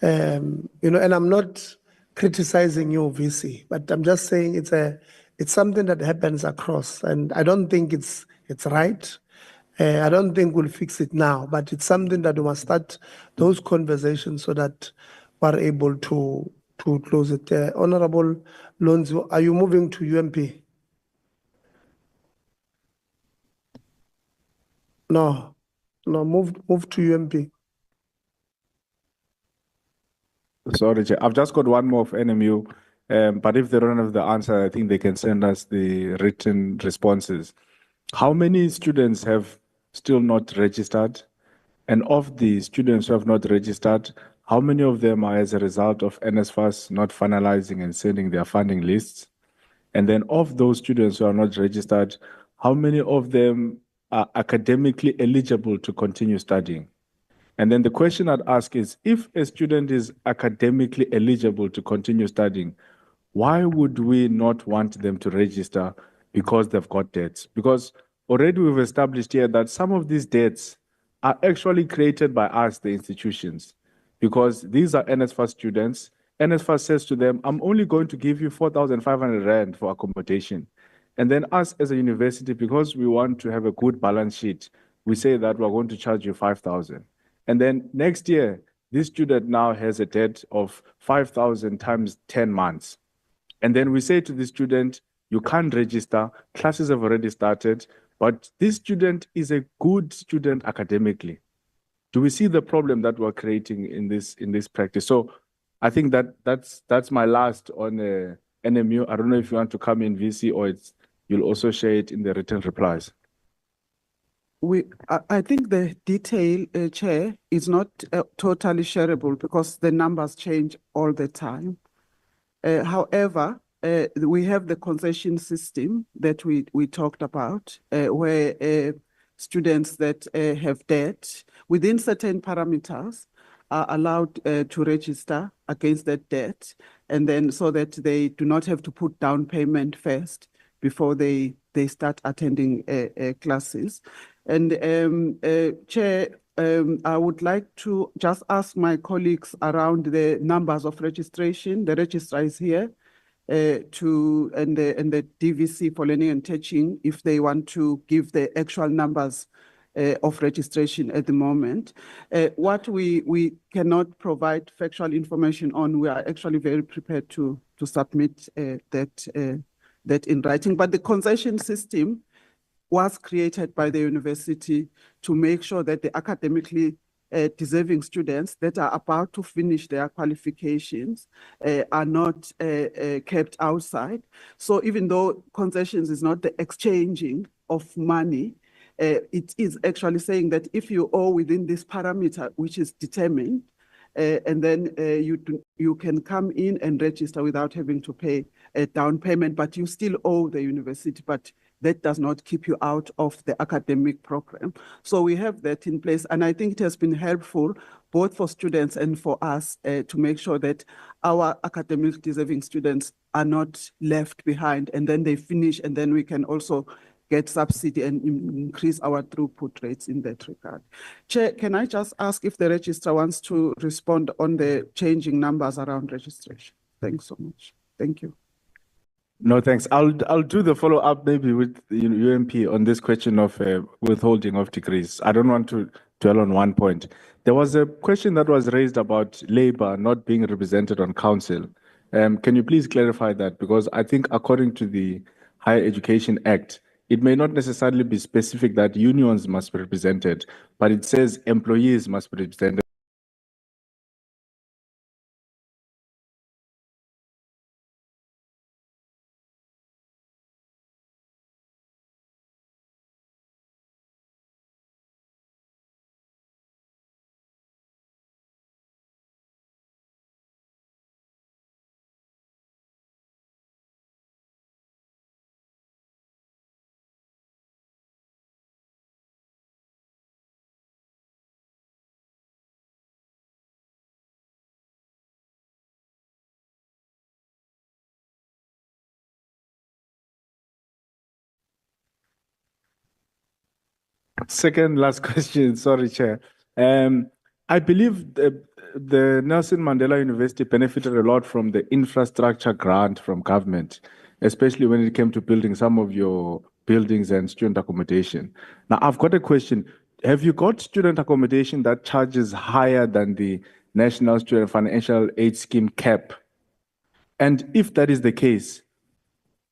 and I'm not criticizing you, VC, but I'm just saying it's something that happens across, and I don't think it's right. I don't think we'll fix it now, but it's something that we must start those conversations so that we're able to close it. Honorable Lonzi, are you moving to UMP? No, move to UMP. Sorry, Chair. I've just got one more of NMU, but if they don't have the answer, I think they can send us the written responses. How many students have still not registered? And of the students who have not registered, how many of them are as a result of NSFAS not finalizing and sending their funding lists? And then of those students who are not registered, how many of them are academically eligible to continue studying? And then the question I'd ask is, if a student is academically eligible to continue studying, why would we not want them to register because they've got debts? Because already we've established here that some of these debts are actually created by us, the institutions, because these are NSFAS students. NSFAS says to them, I'm only going to give you 4,500 Rand for accommodation. And then us as a university, because we want to have a good balance sheet, we say that we're going to charge you 5,000. And then next year, this student now has a debt of 5,000 times 10 months. And then we say to the student, you can't register, classes have already started, but this student is a good student academically. Do we see the problem that we're creating in this practice? So I think that's my last on NMU. I don't know if you want to come in, VC, or you'll also share it in the written replies. I think the detail, Chair, is not totally shareable because the numbers change all the time. However, we have the concession system that we talked about, where students that have debt within certain parameters are allowed to register against that debt, and then so that they do not have to put down payment first before they start attending classes. And Chair, I would like to just ask my colleagues around the numbers of registration. The registrar is here, and the DVC for learning and teaching, if they want to give the actual numbers of registration at the moment. What we cannot provide factual information on, we are actually very prepared to submit that in writing. But the concession system was created by the university to make sure that the academically deserving students that are about to finish their qualifications are not kept outside. So even though concessions is not the exchanging of money, it is actually saying that if you owe within this parameter, which is determined, and then you can come in and register without having to pay a down payment, but you still owe the university, but that does not keep you out of the academic program. So we have that in place, and I think it has been helpful both for students and for us to make sure that our academic deserving students are not left behind, and then they finish, and then we can also get subsidy and increase our throughput rates in that regard. Chair, can I just ask if the registrar wants to respond on the changing numbers around registration? Thanks so much. Thank you. No, thanks. I'll do the follow-up maybe with UMP on this question of withholding of degrees. I don't want to dwell on one point. There was a question that was raised about labor not being represented on council. Can you please clarify that? Because I think according to the Higher Education Act, it may not necessarily be specific that unions must be represented, but it says employees must be represented. Second last question, sorry, Chair. I believe the Nelson Mandela University benefited a lot from the infrastructure grant from government, especially when it came to building some of your buildings and student accommodation. Now, I've got a question. Have you got student accommodation that charges higher than the National Student Financial Aid Scheme cap? And if that is the case,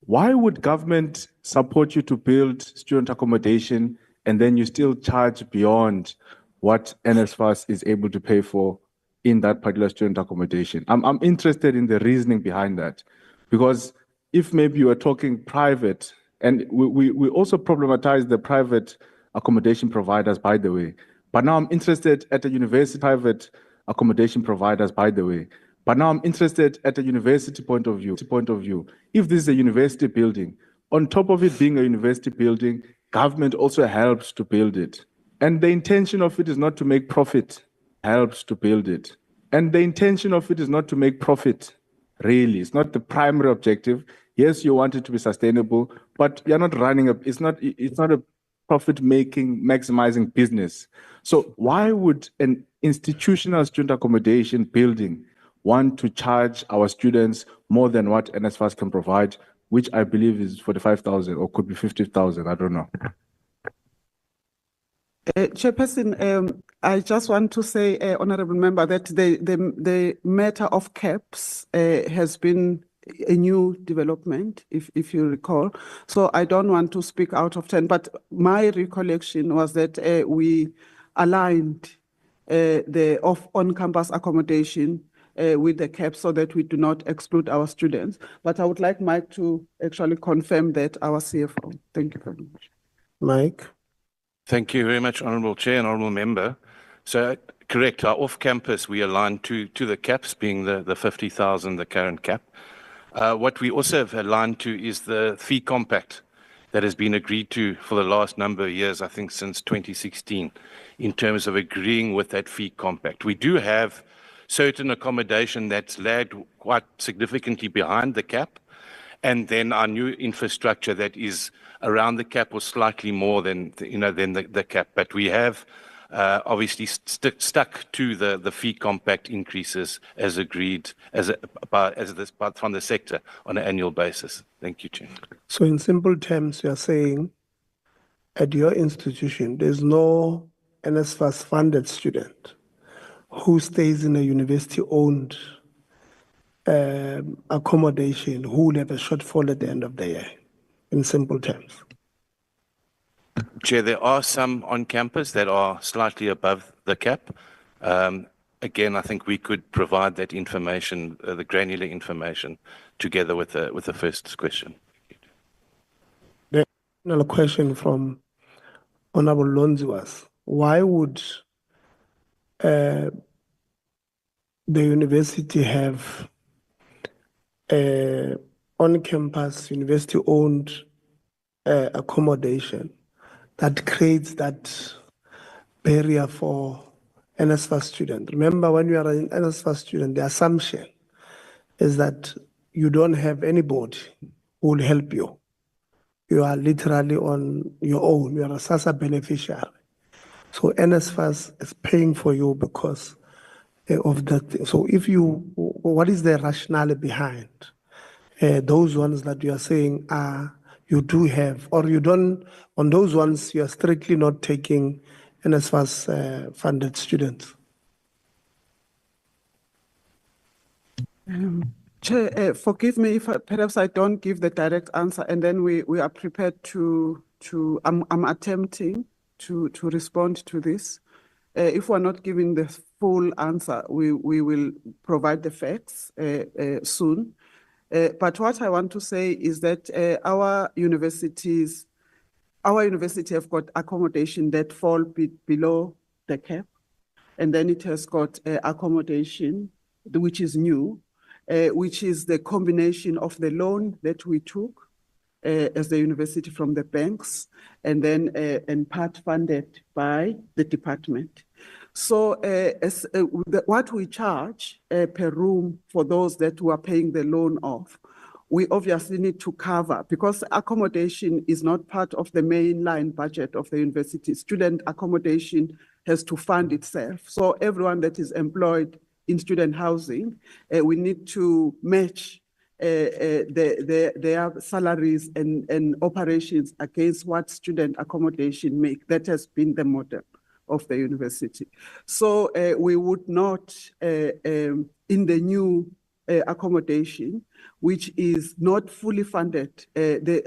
why would government support you to build student accommodation and then you still charge beyond what NSFAS is able to pay for in that particular student accommodation? I'm interested in the reasoning behind that, because if maybe you are talking private, and we also problematize the private accommodation providers, by the way, but now I'm interested at the university private accommodation providers, by the way. But now I'm interested at a university point of view. If this is a university building, on top of it being a university building, government also helps to build it. And the intention of it is not to make profit, helps to build it. And the intention of it is not to make profit, really. It's not the primary objective. Yes, you want it to be sustainable, but you're not running it's not a profit-making, maximizing business. So why would an institutional student accommodation building want to charge our students more than what NSFAS can provide, which I believe is 45,000 or could be 50,000, I don't know. Chairperson, I just want to say, Honorable Member, that the matter of caps has been a new development, if you recall. So I don't want to speak out of turn, but my recollection was that we aligned the on-campus accommodation with the cap so that we do not exclude our students. But I would like Mike to actually confirm that, our CFO. Thank you very much. Mike. Thank you very much, Honourable Chair and Honourable Member. So, correct, our off-campus, we align to the caps, being the 50,000, the current cap. What we also have aligned to is the fee compact that has been agreed to for the last number of years, I think since 2016, in terms of agreeing with that fee compact. We do have certain accommodation that's lagged quite significantly behind the cap, and then our new infrastructure that is around the cap or slightly more than the cap. But we have obviously stuck to the fee compact increases as agreed from the sector on an annual basis. Thank you, Chair. So in simple terms, you are saying at your institution, there's no NSFAS funded student who stays in a university-owned accommodation who will have a shortfall at the end of the year, in simple terms. Chair, there are some on campus that are slightly above the cap. Again, I think we could provide that information, the granular information, together with the first question. Another question from Honorable Lonzi was, why would the university have on-campus, university-owned accommodation that creates that barrier for NSFAS students? Remember, when you are an NSFAS student, the assumption is that you don't have anybody who will help you. You are literally on your own. You are a SASSA beneficiary. So NSFAS is paying for you because of that. So what is the rationale behind those ones that you are saying you do have, or you don't, on those ones you are strictly not taking NSFAS funded students? Chair, forgive me if perhaps I don't give the direct answer, and then we are prepared I'm attempting to respond to this. If we're not giving the full answer, we will provide the facts soon. But what I want to say is that our university have got accommodation that fall below the cap, and then it has got accommodation which is new, which is the combination of the loan that we took as the university from the banks, and then and part funded by the department. So what we charge per room for those that were paying the loan off, we obviously need to cover, because accommodation is not part of the mainline budget of the university. Student accommodation has to fund itself. So everyone that is employed in student housing, we need to match their salaries and operations against what student accommodation make. That has been the model of the university. So we would not, in the new accommodation, which is not fully funded,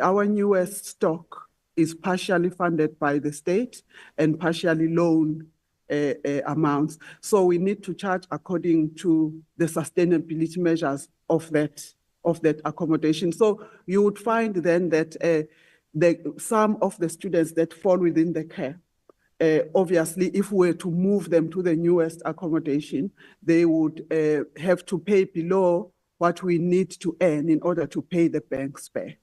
our newest stock is partially funded by the state and partially loaned amounts. So we need to charge according to the sustainability measures of that accommodation. So you would find then that some of the students that fall within the cap, obviously, if we were to move them to the newest accommodation, they would have to pay below what we need to earn in order to pay the banks back.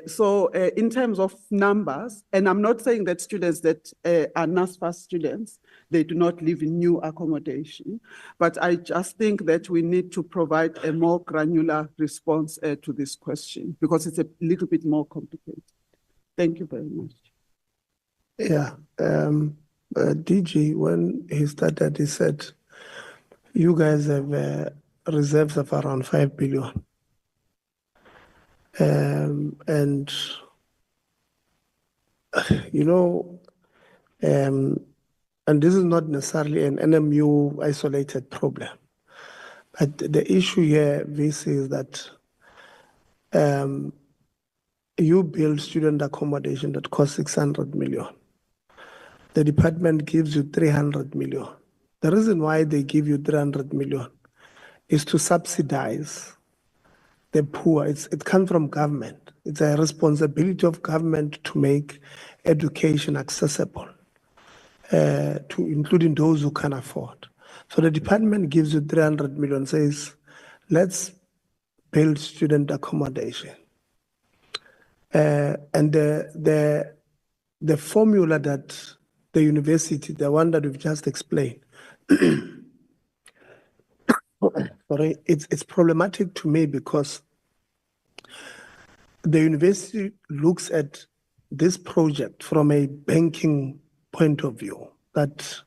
So in terms of numbers, and I'm not saying that students that are NSFAS students, they do not live in new accommodation, but I just think that we need to provide a more granular response to this question, because it's a little bit more complicated. Thank you very much. Yeah, DG, when he started, he said, you guys have reserves of around 5 billion. And, you know, and this is not necessarily an NMU isolated problem. But the issue here, VC, is that you build student accommodation that costs 600 million. The department gives you 300 million. The reason why they give you 300 million is to subsidize the poor. It comes from government. It's a responsibility of government to make education accessible, to including those who can afford. So the department gives you 300 million, says, let's build student accommodation. And the formula that the university, the one that we've just explained, sorry, it's problematic to me, because the university looks at this project from a banking point of view, that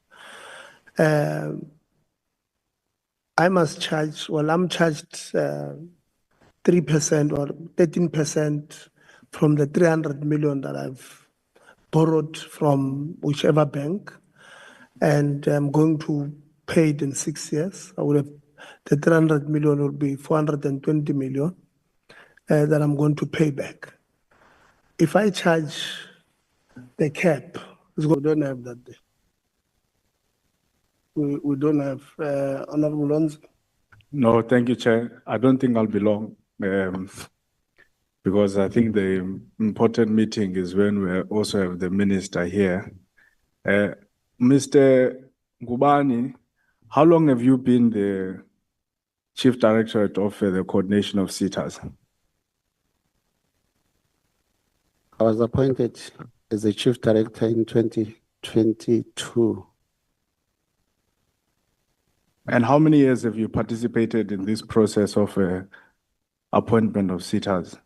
I must charge, well, I'm charged 3% or 13% from the 300 million that I've borrowed from whichever bank, and I'm going to pay it in 6 years. I would have, the 300 million will be 420 million that I'm going to pay back. If I charge the cap, we don't have that there. We don't have, Honorable Lonzi. No, thank you, Chair. I don't think I'll be long, because I think the important meeting is when we also have the minister here. Mr. Ngubani, how long have you been the Chief Directorate of the Coordination of SETAs? I was appointed as the Chief Director in 2022. And how many years have you participated in this process of appointment of SETAs?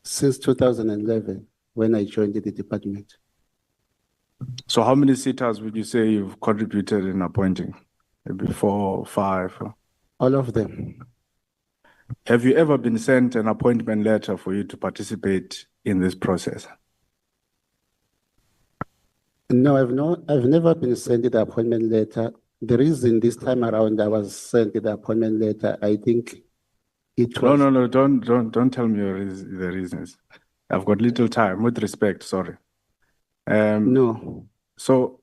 Since 2011, when I joined the department. So how many SETAs would you say you've contributed in appointing? Maybe 4 or 5? All of them. Have you ever been sent an appointment letter for you to participate in this process? No, I've never been sent the appointment letter. The reason this time around I was sent the appointment letter, I think it was... No, don't tell me the reasons. I've got little time, with respect, sorry. No. So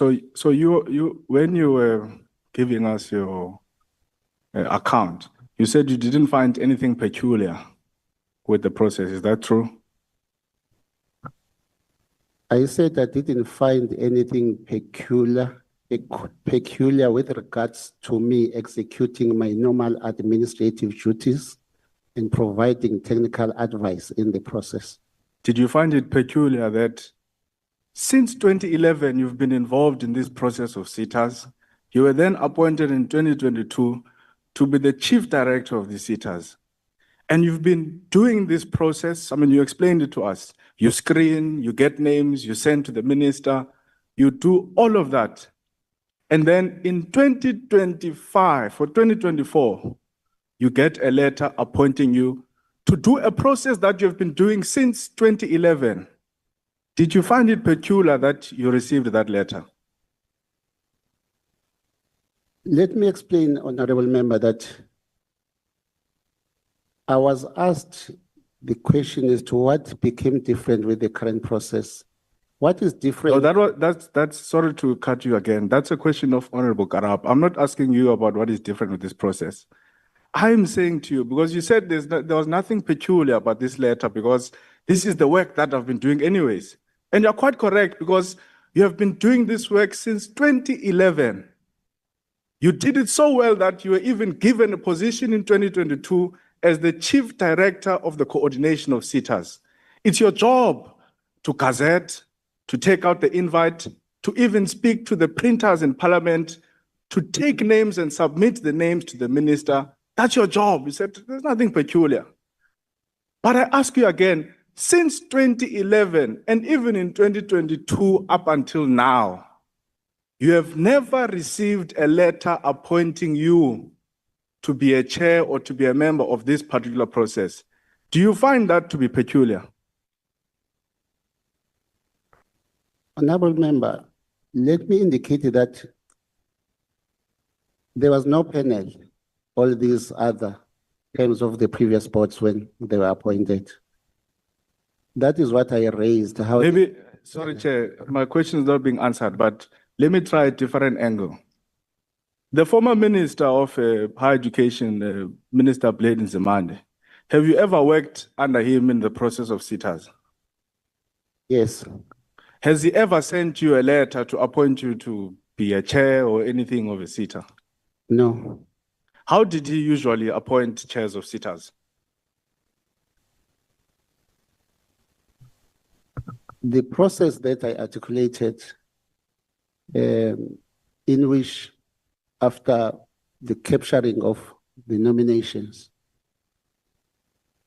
you when you were giving us your account, you said you didn't find anything peculiar with the process. Is that true? I said I didn't find anything peculiar with regards to me executing my normal administrative duties and providing technical advice in the process. Did you find it peculiar that since 2011 you've been involved in this process of SETAs? You were then appointed in 2022 to be the Chief Director of the SETAs. And you've been doing this process. I mean, you explained it to us. You screen, you get names, you send to the minister, you do all of that. And then in 2025 or 2024, you get a letter appointing you to do a process that you've been doing since 2011. Did you find it peculiar that you received that letter? Let me explain, Honorable Member, that I was asked the question as to what became different with the current process. What is different? No, that's sorry to cut you again. That's a question of Honorable Karab. I'm not asking you about what is different with this process. I'm saying to you, because you said there was nothing peculiar about this letter because this is the work that I've been doing anyways. And you're quite correct because you have been doing this work since 2011. You did it so well that you were even given a position in 2022 as the Chief Director of the Coordination of SETAs. It's your job to gazette, to take out the invite, to even speak to the printers in Parliament, to take names and submit the names to the minister. That's your job. You said there's nothing peculiar. But I ask you again, since 2011 and even in 2022 up until now, you have never received a letter appointing you to be a chair or to be a member of this particular process. Do you find that to be peculiar? Honorable Member, let me indicate that there was no panel, all these other terms of the previous boards when they were appointed. That is what I raised. Maybe, sorry, Chair, my question is not being answered, but let me try a different angle. The former Minister of Higher Education, Minister Blade Nzimande, have you ever worked under him in the process of SETAs? Yes. Has he ever sent you a letter to appoint you to be a chair or anything of a SETA? No. How did he usually appoint chairs of SETAs? The process that I articulated, in which after the capturing of the nominations,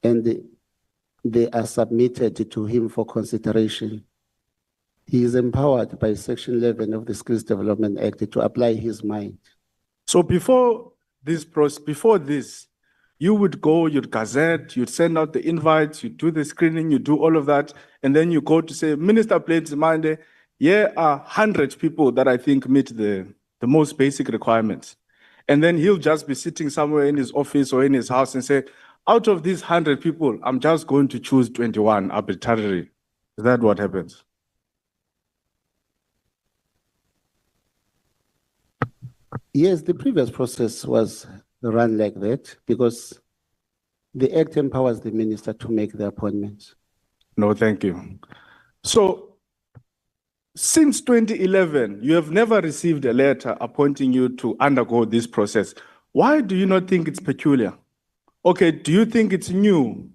and they are submitted to him for consideration. He is empowered by Section 11 of the Skills Development Act to apply his mind. So before this, you would go, you'd gazette, you'd send out the invites, you do the screening, you do all of that, and then you go to say, Minister Blades-Mande, here are 100 people that I think meet the most basic requirements. And then he'll just be sitting somewhere in his office or in his house and say, out of these 100 people, I'm just going to choose 21 arbitrarily. Is that what happens? Yes, the previous process was run like that because the Act empowers the minister to make the appointments. No, thank you. So, since 2011, you have never received a letter appointing you to undergo this process. Why do you not think it's peculiar? Okay, do you think it's new?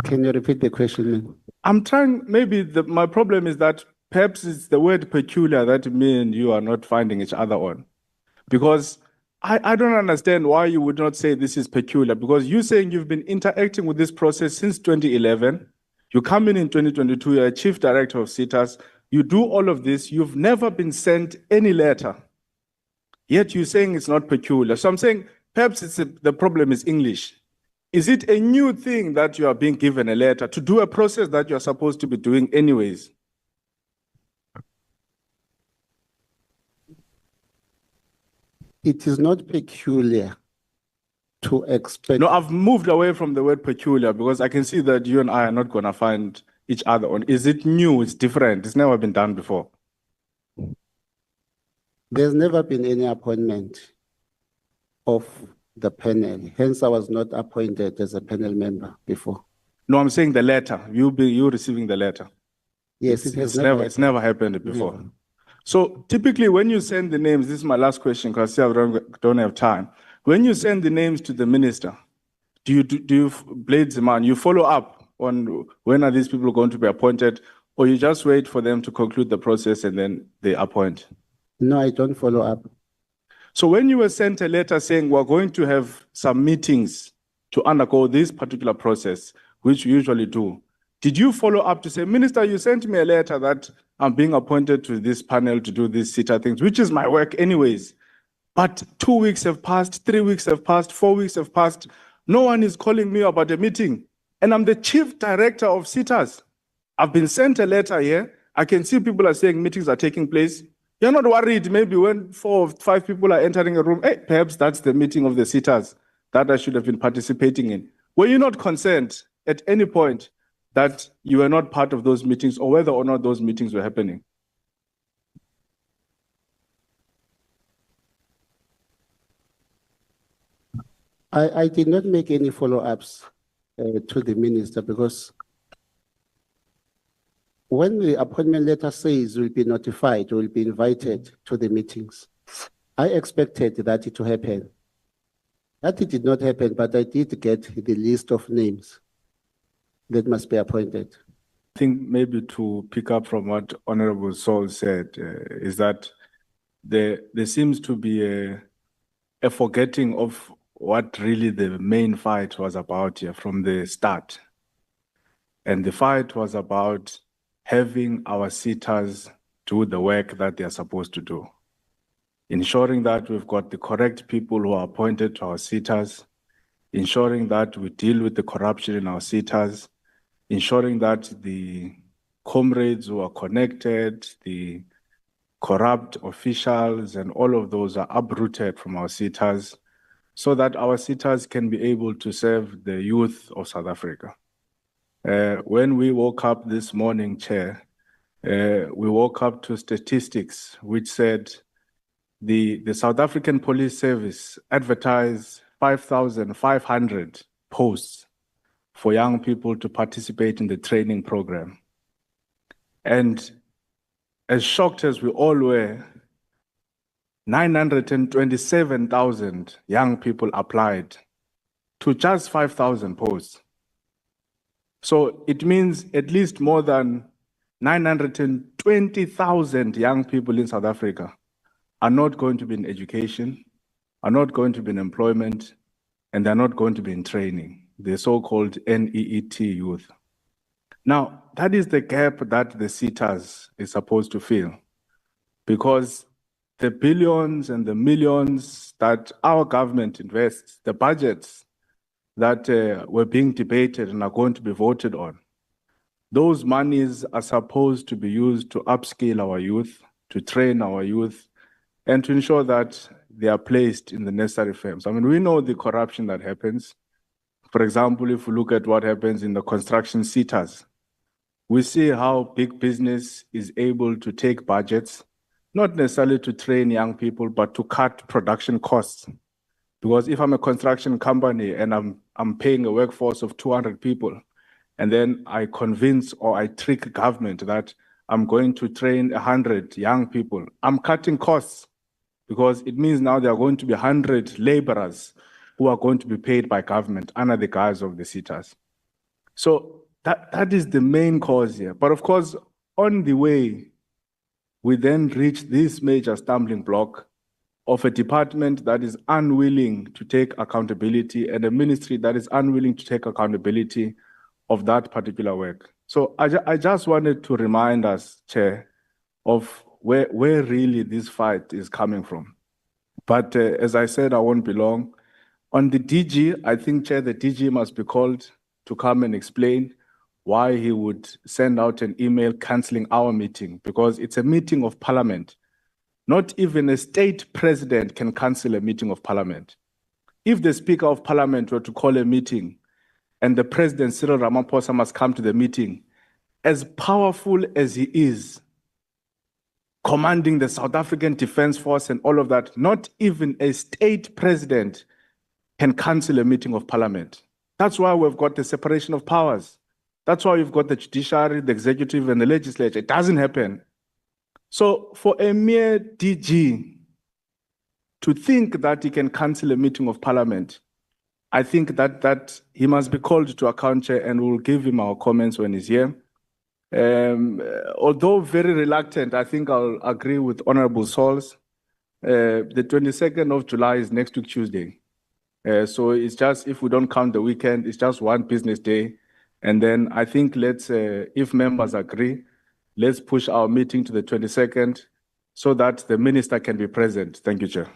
Can you repeat the question, ma'am? I'm trying, maybe my problem is that perhaps it's the word peculiar that me and you are not finding each other on. Because I don't understand why you would not say this is peculiar, because you're saying you've been interacting with this process since 2011. You come in 2022, you're a chief director of CITAS, you do all of this, you've never been sent any letter. Yet you're saying it's not peculiar. So I'm saying perhaps the problem is English. Is it a new thing that you are being given a letter to do a process that you're supposed to be doing anyways? It is not peculiar to expect. No, I've moved away from the word peculiar because I can see that you and I are not going to find each other on. Is it new? It's different. It's never been done before. There's never been any appointment of the panel. Hence, I was not appointed as a panel member before. No, I'm saying the letter. You receiving the letter. Yes, it's never happened before. Never. So typically when you send the names, this is my last question because I don't have time. When you send the names to the minister, do you Blades-Mande, you follow up on when are these people going to be appointed, or you just wait for them to conclude the process and then they appoint? No, I don't follow up. So when you were sent a letter saying we're going to have some meetings to undergo this particular process, which you usually do, did you follow up to say, Minister, you sent me a letter that I'm being appointed to this panel to do these CITA things, which is my work anyways. But 2 weeks have passed, 3 weeks have passed, 4 weeks have passed. No one is calling me about a meeting. And I'm the chief director of CITAS. I've been sent a letter here. I can see people are saying meetings are taking place. You're not worried maybe when 4 or 5 people are entering a room, hey, perhaps that's the meeting of the CITAS that I should have been participating in. Were you not concerned at any point that you were not part of those meetings or whether or not those meetings were happening? I did not make any follow-ups to the minister because when the appointment letter says we'll be notified, we'll be invited to the meetings, I expected that to happen. That it did not happen, but I did get the list of names that must be appointed. I think maybe to pick up from what Honorable Saul said is that there seems to be a forgetting of what really the main fight was about here from the start. And the fight was about having our CITAs do the work that they are supposed to do. Ensuring that we've got the correct people who are appointed to our CITAs, ensuring that we deal with the corruption in our CITAs, ensuring that the comrades who are connected, the corrupt officials and all of those are uprooted from our CITAs so that our CITAs can be able to serve the youth of South Africa. When we woke up this morning, Chair, we woke up to statistics which said the South African Police Service advertised 5,500 posts for young people to participate in the training program. And as shocked as we all were, 927,000 young people applied to just 5,000 posts. So it means at least more than 920,000 young people in South Africa are not going to be in education, are not going to be in employment and they're not going to be in training, the so-called NEET youth. Now, that is the gap that the SETAs is supposed to fill, because the billions and the millions that our government invests, the budgets that were being debated and are going to be voted on, those monies are supposed to be used to upskill our youth, to train our youth, and to ensure that they are placed in the necessary firms. I mean, we know the corruption that happens. For example, if we look at what happens in the construction SETAs, we see how big business is able to take budgets, not necessarily to train young people, but to cut production costs. Because if I'm a construction company and I'm paying a workforce of 200 people, and then I convince or I trick government that I'm going to train 100 young people, I'm cutting costs, because it means now there are going to be 100 laborers who are going to be paid by government under the guise of the SETAs. So that is the main cause here. But of course, on the way, we then reach this major stumbling block of a department that is unwilling to take accountability and a ministry that is unwilling to take accountability of that particular work. So I just wanted to remind us, Chair, of where really this fight is coming from. But as I said, I won't be long. On the DG, I think, Chair, the DG must be called to come and explain why he would send out an email cancelling our meeting, because it's a meeting of parliament. Not even a state president can cancel a meeting of parliament. If the Speaker of Parliament were to call a meeting and the President, Cyril Ramaphosa, must come to the meeting, as powerful as he is, commanding the South African Defence Force and all of that, not even a state president can cancel a meeting of parliament. That's why we've got the separation of powers. That's why we've got the judiciary, the executive, and the legislature. It doesn't happen. So for a mere DG to think that he can cancel a meeting of parliament, I think that he must be called to account, Chair, and we'll give him our comments when he's here. Although very reluctant, I think I'll agree with Honorable Sauls. The 22nd of July is next week, Tuesday. So it's just, if we don't count the weekend, it's just one business day. And then I think let's, if members agree, let's push our meeting to the 22nd so that the minister can be present. Thank you, Chair.